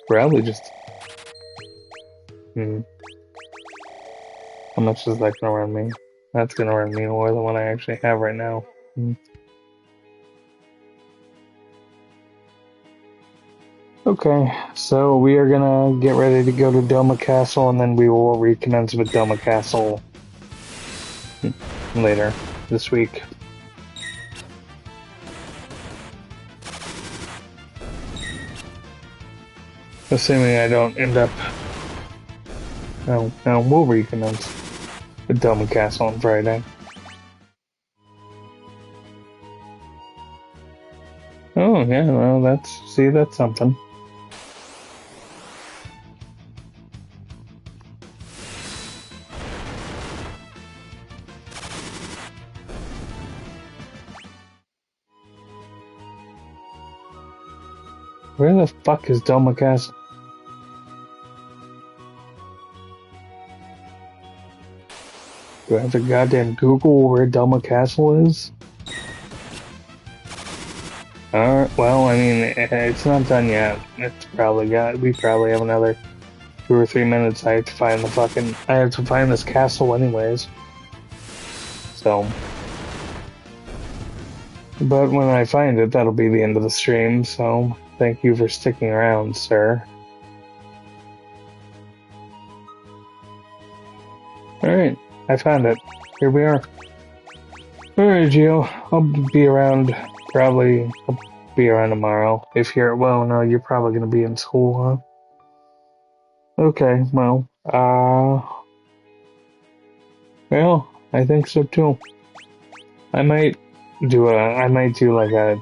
Probably just... How much is that gonna run me? That's gonna run me more than what I actually have right now. Okay, so we are gonna get ready to go to Delma Castle, and then we will recommence with Delma Castle later this week. Assuming I don't end up... No, we'll recommence the Doma Castle on Friday. Oh, yeah, well, that's something. Where the fuck is Doma Castle? Do I have to goddamn Google where Doma Castle is? Alright, well, I mean, it's not done yet. We probably have another 2 or 3 minutes. I have to find this castle anyways. So. But when I find it, that'll be the end of the stream, so thank you for sticking around, sir. Alright, I found it. Here we are. Alright, Gio, I'll be around tomorrow. Well, no, you're probably gonna be in school, huh? Okay, well, I think so too. I might do like a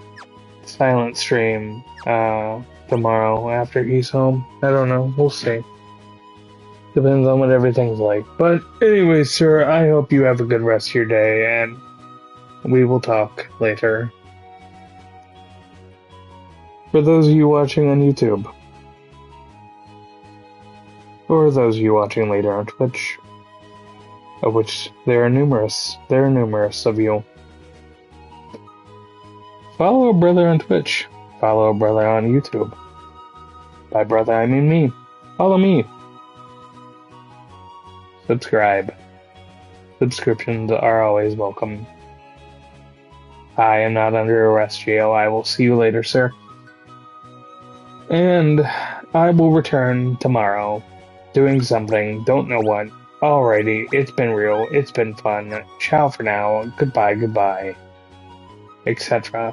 silent stream, tomorrow after he's home. I don't know, we'll see. Depends on what everything's like. But anyway, sir, I hope you have a good rest of your day, and we will talk later. For those of you watching on YouTube, or those of you watching later on Twitch, of which there are numerous of you. Follow a brother on Twitch. Follow a brother on YouTube. By brother, I mean me. Follow me. Subscribe. Subscriptions are always welcome. I am not under arrest, Gio. I will see you later, sir. And I will return tomorrow, doing something, don't know what. Alrighty, it's been real, it's been fun. Ciao for now, goodbye, etc.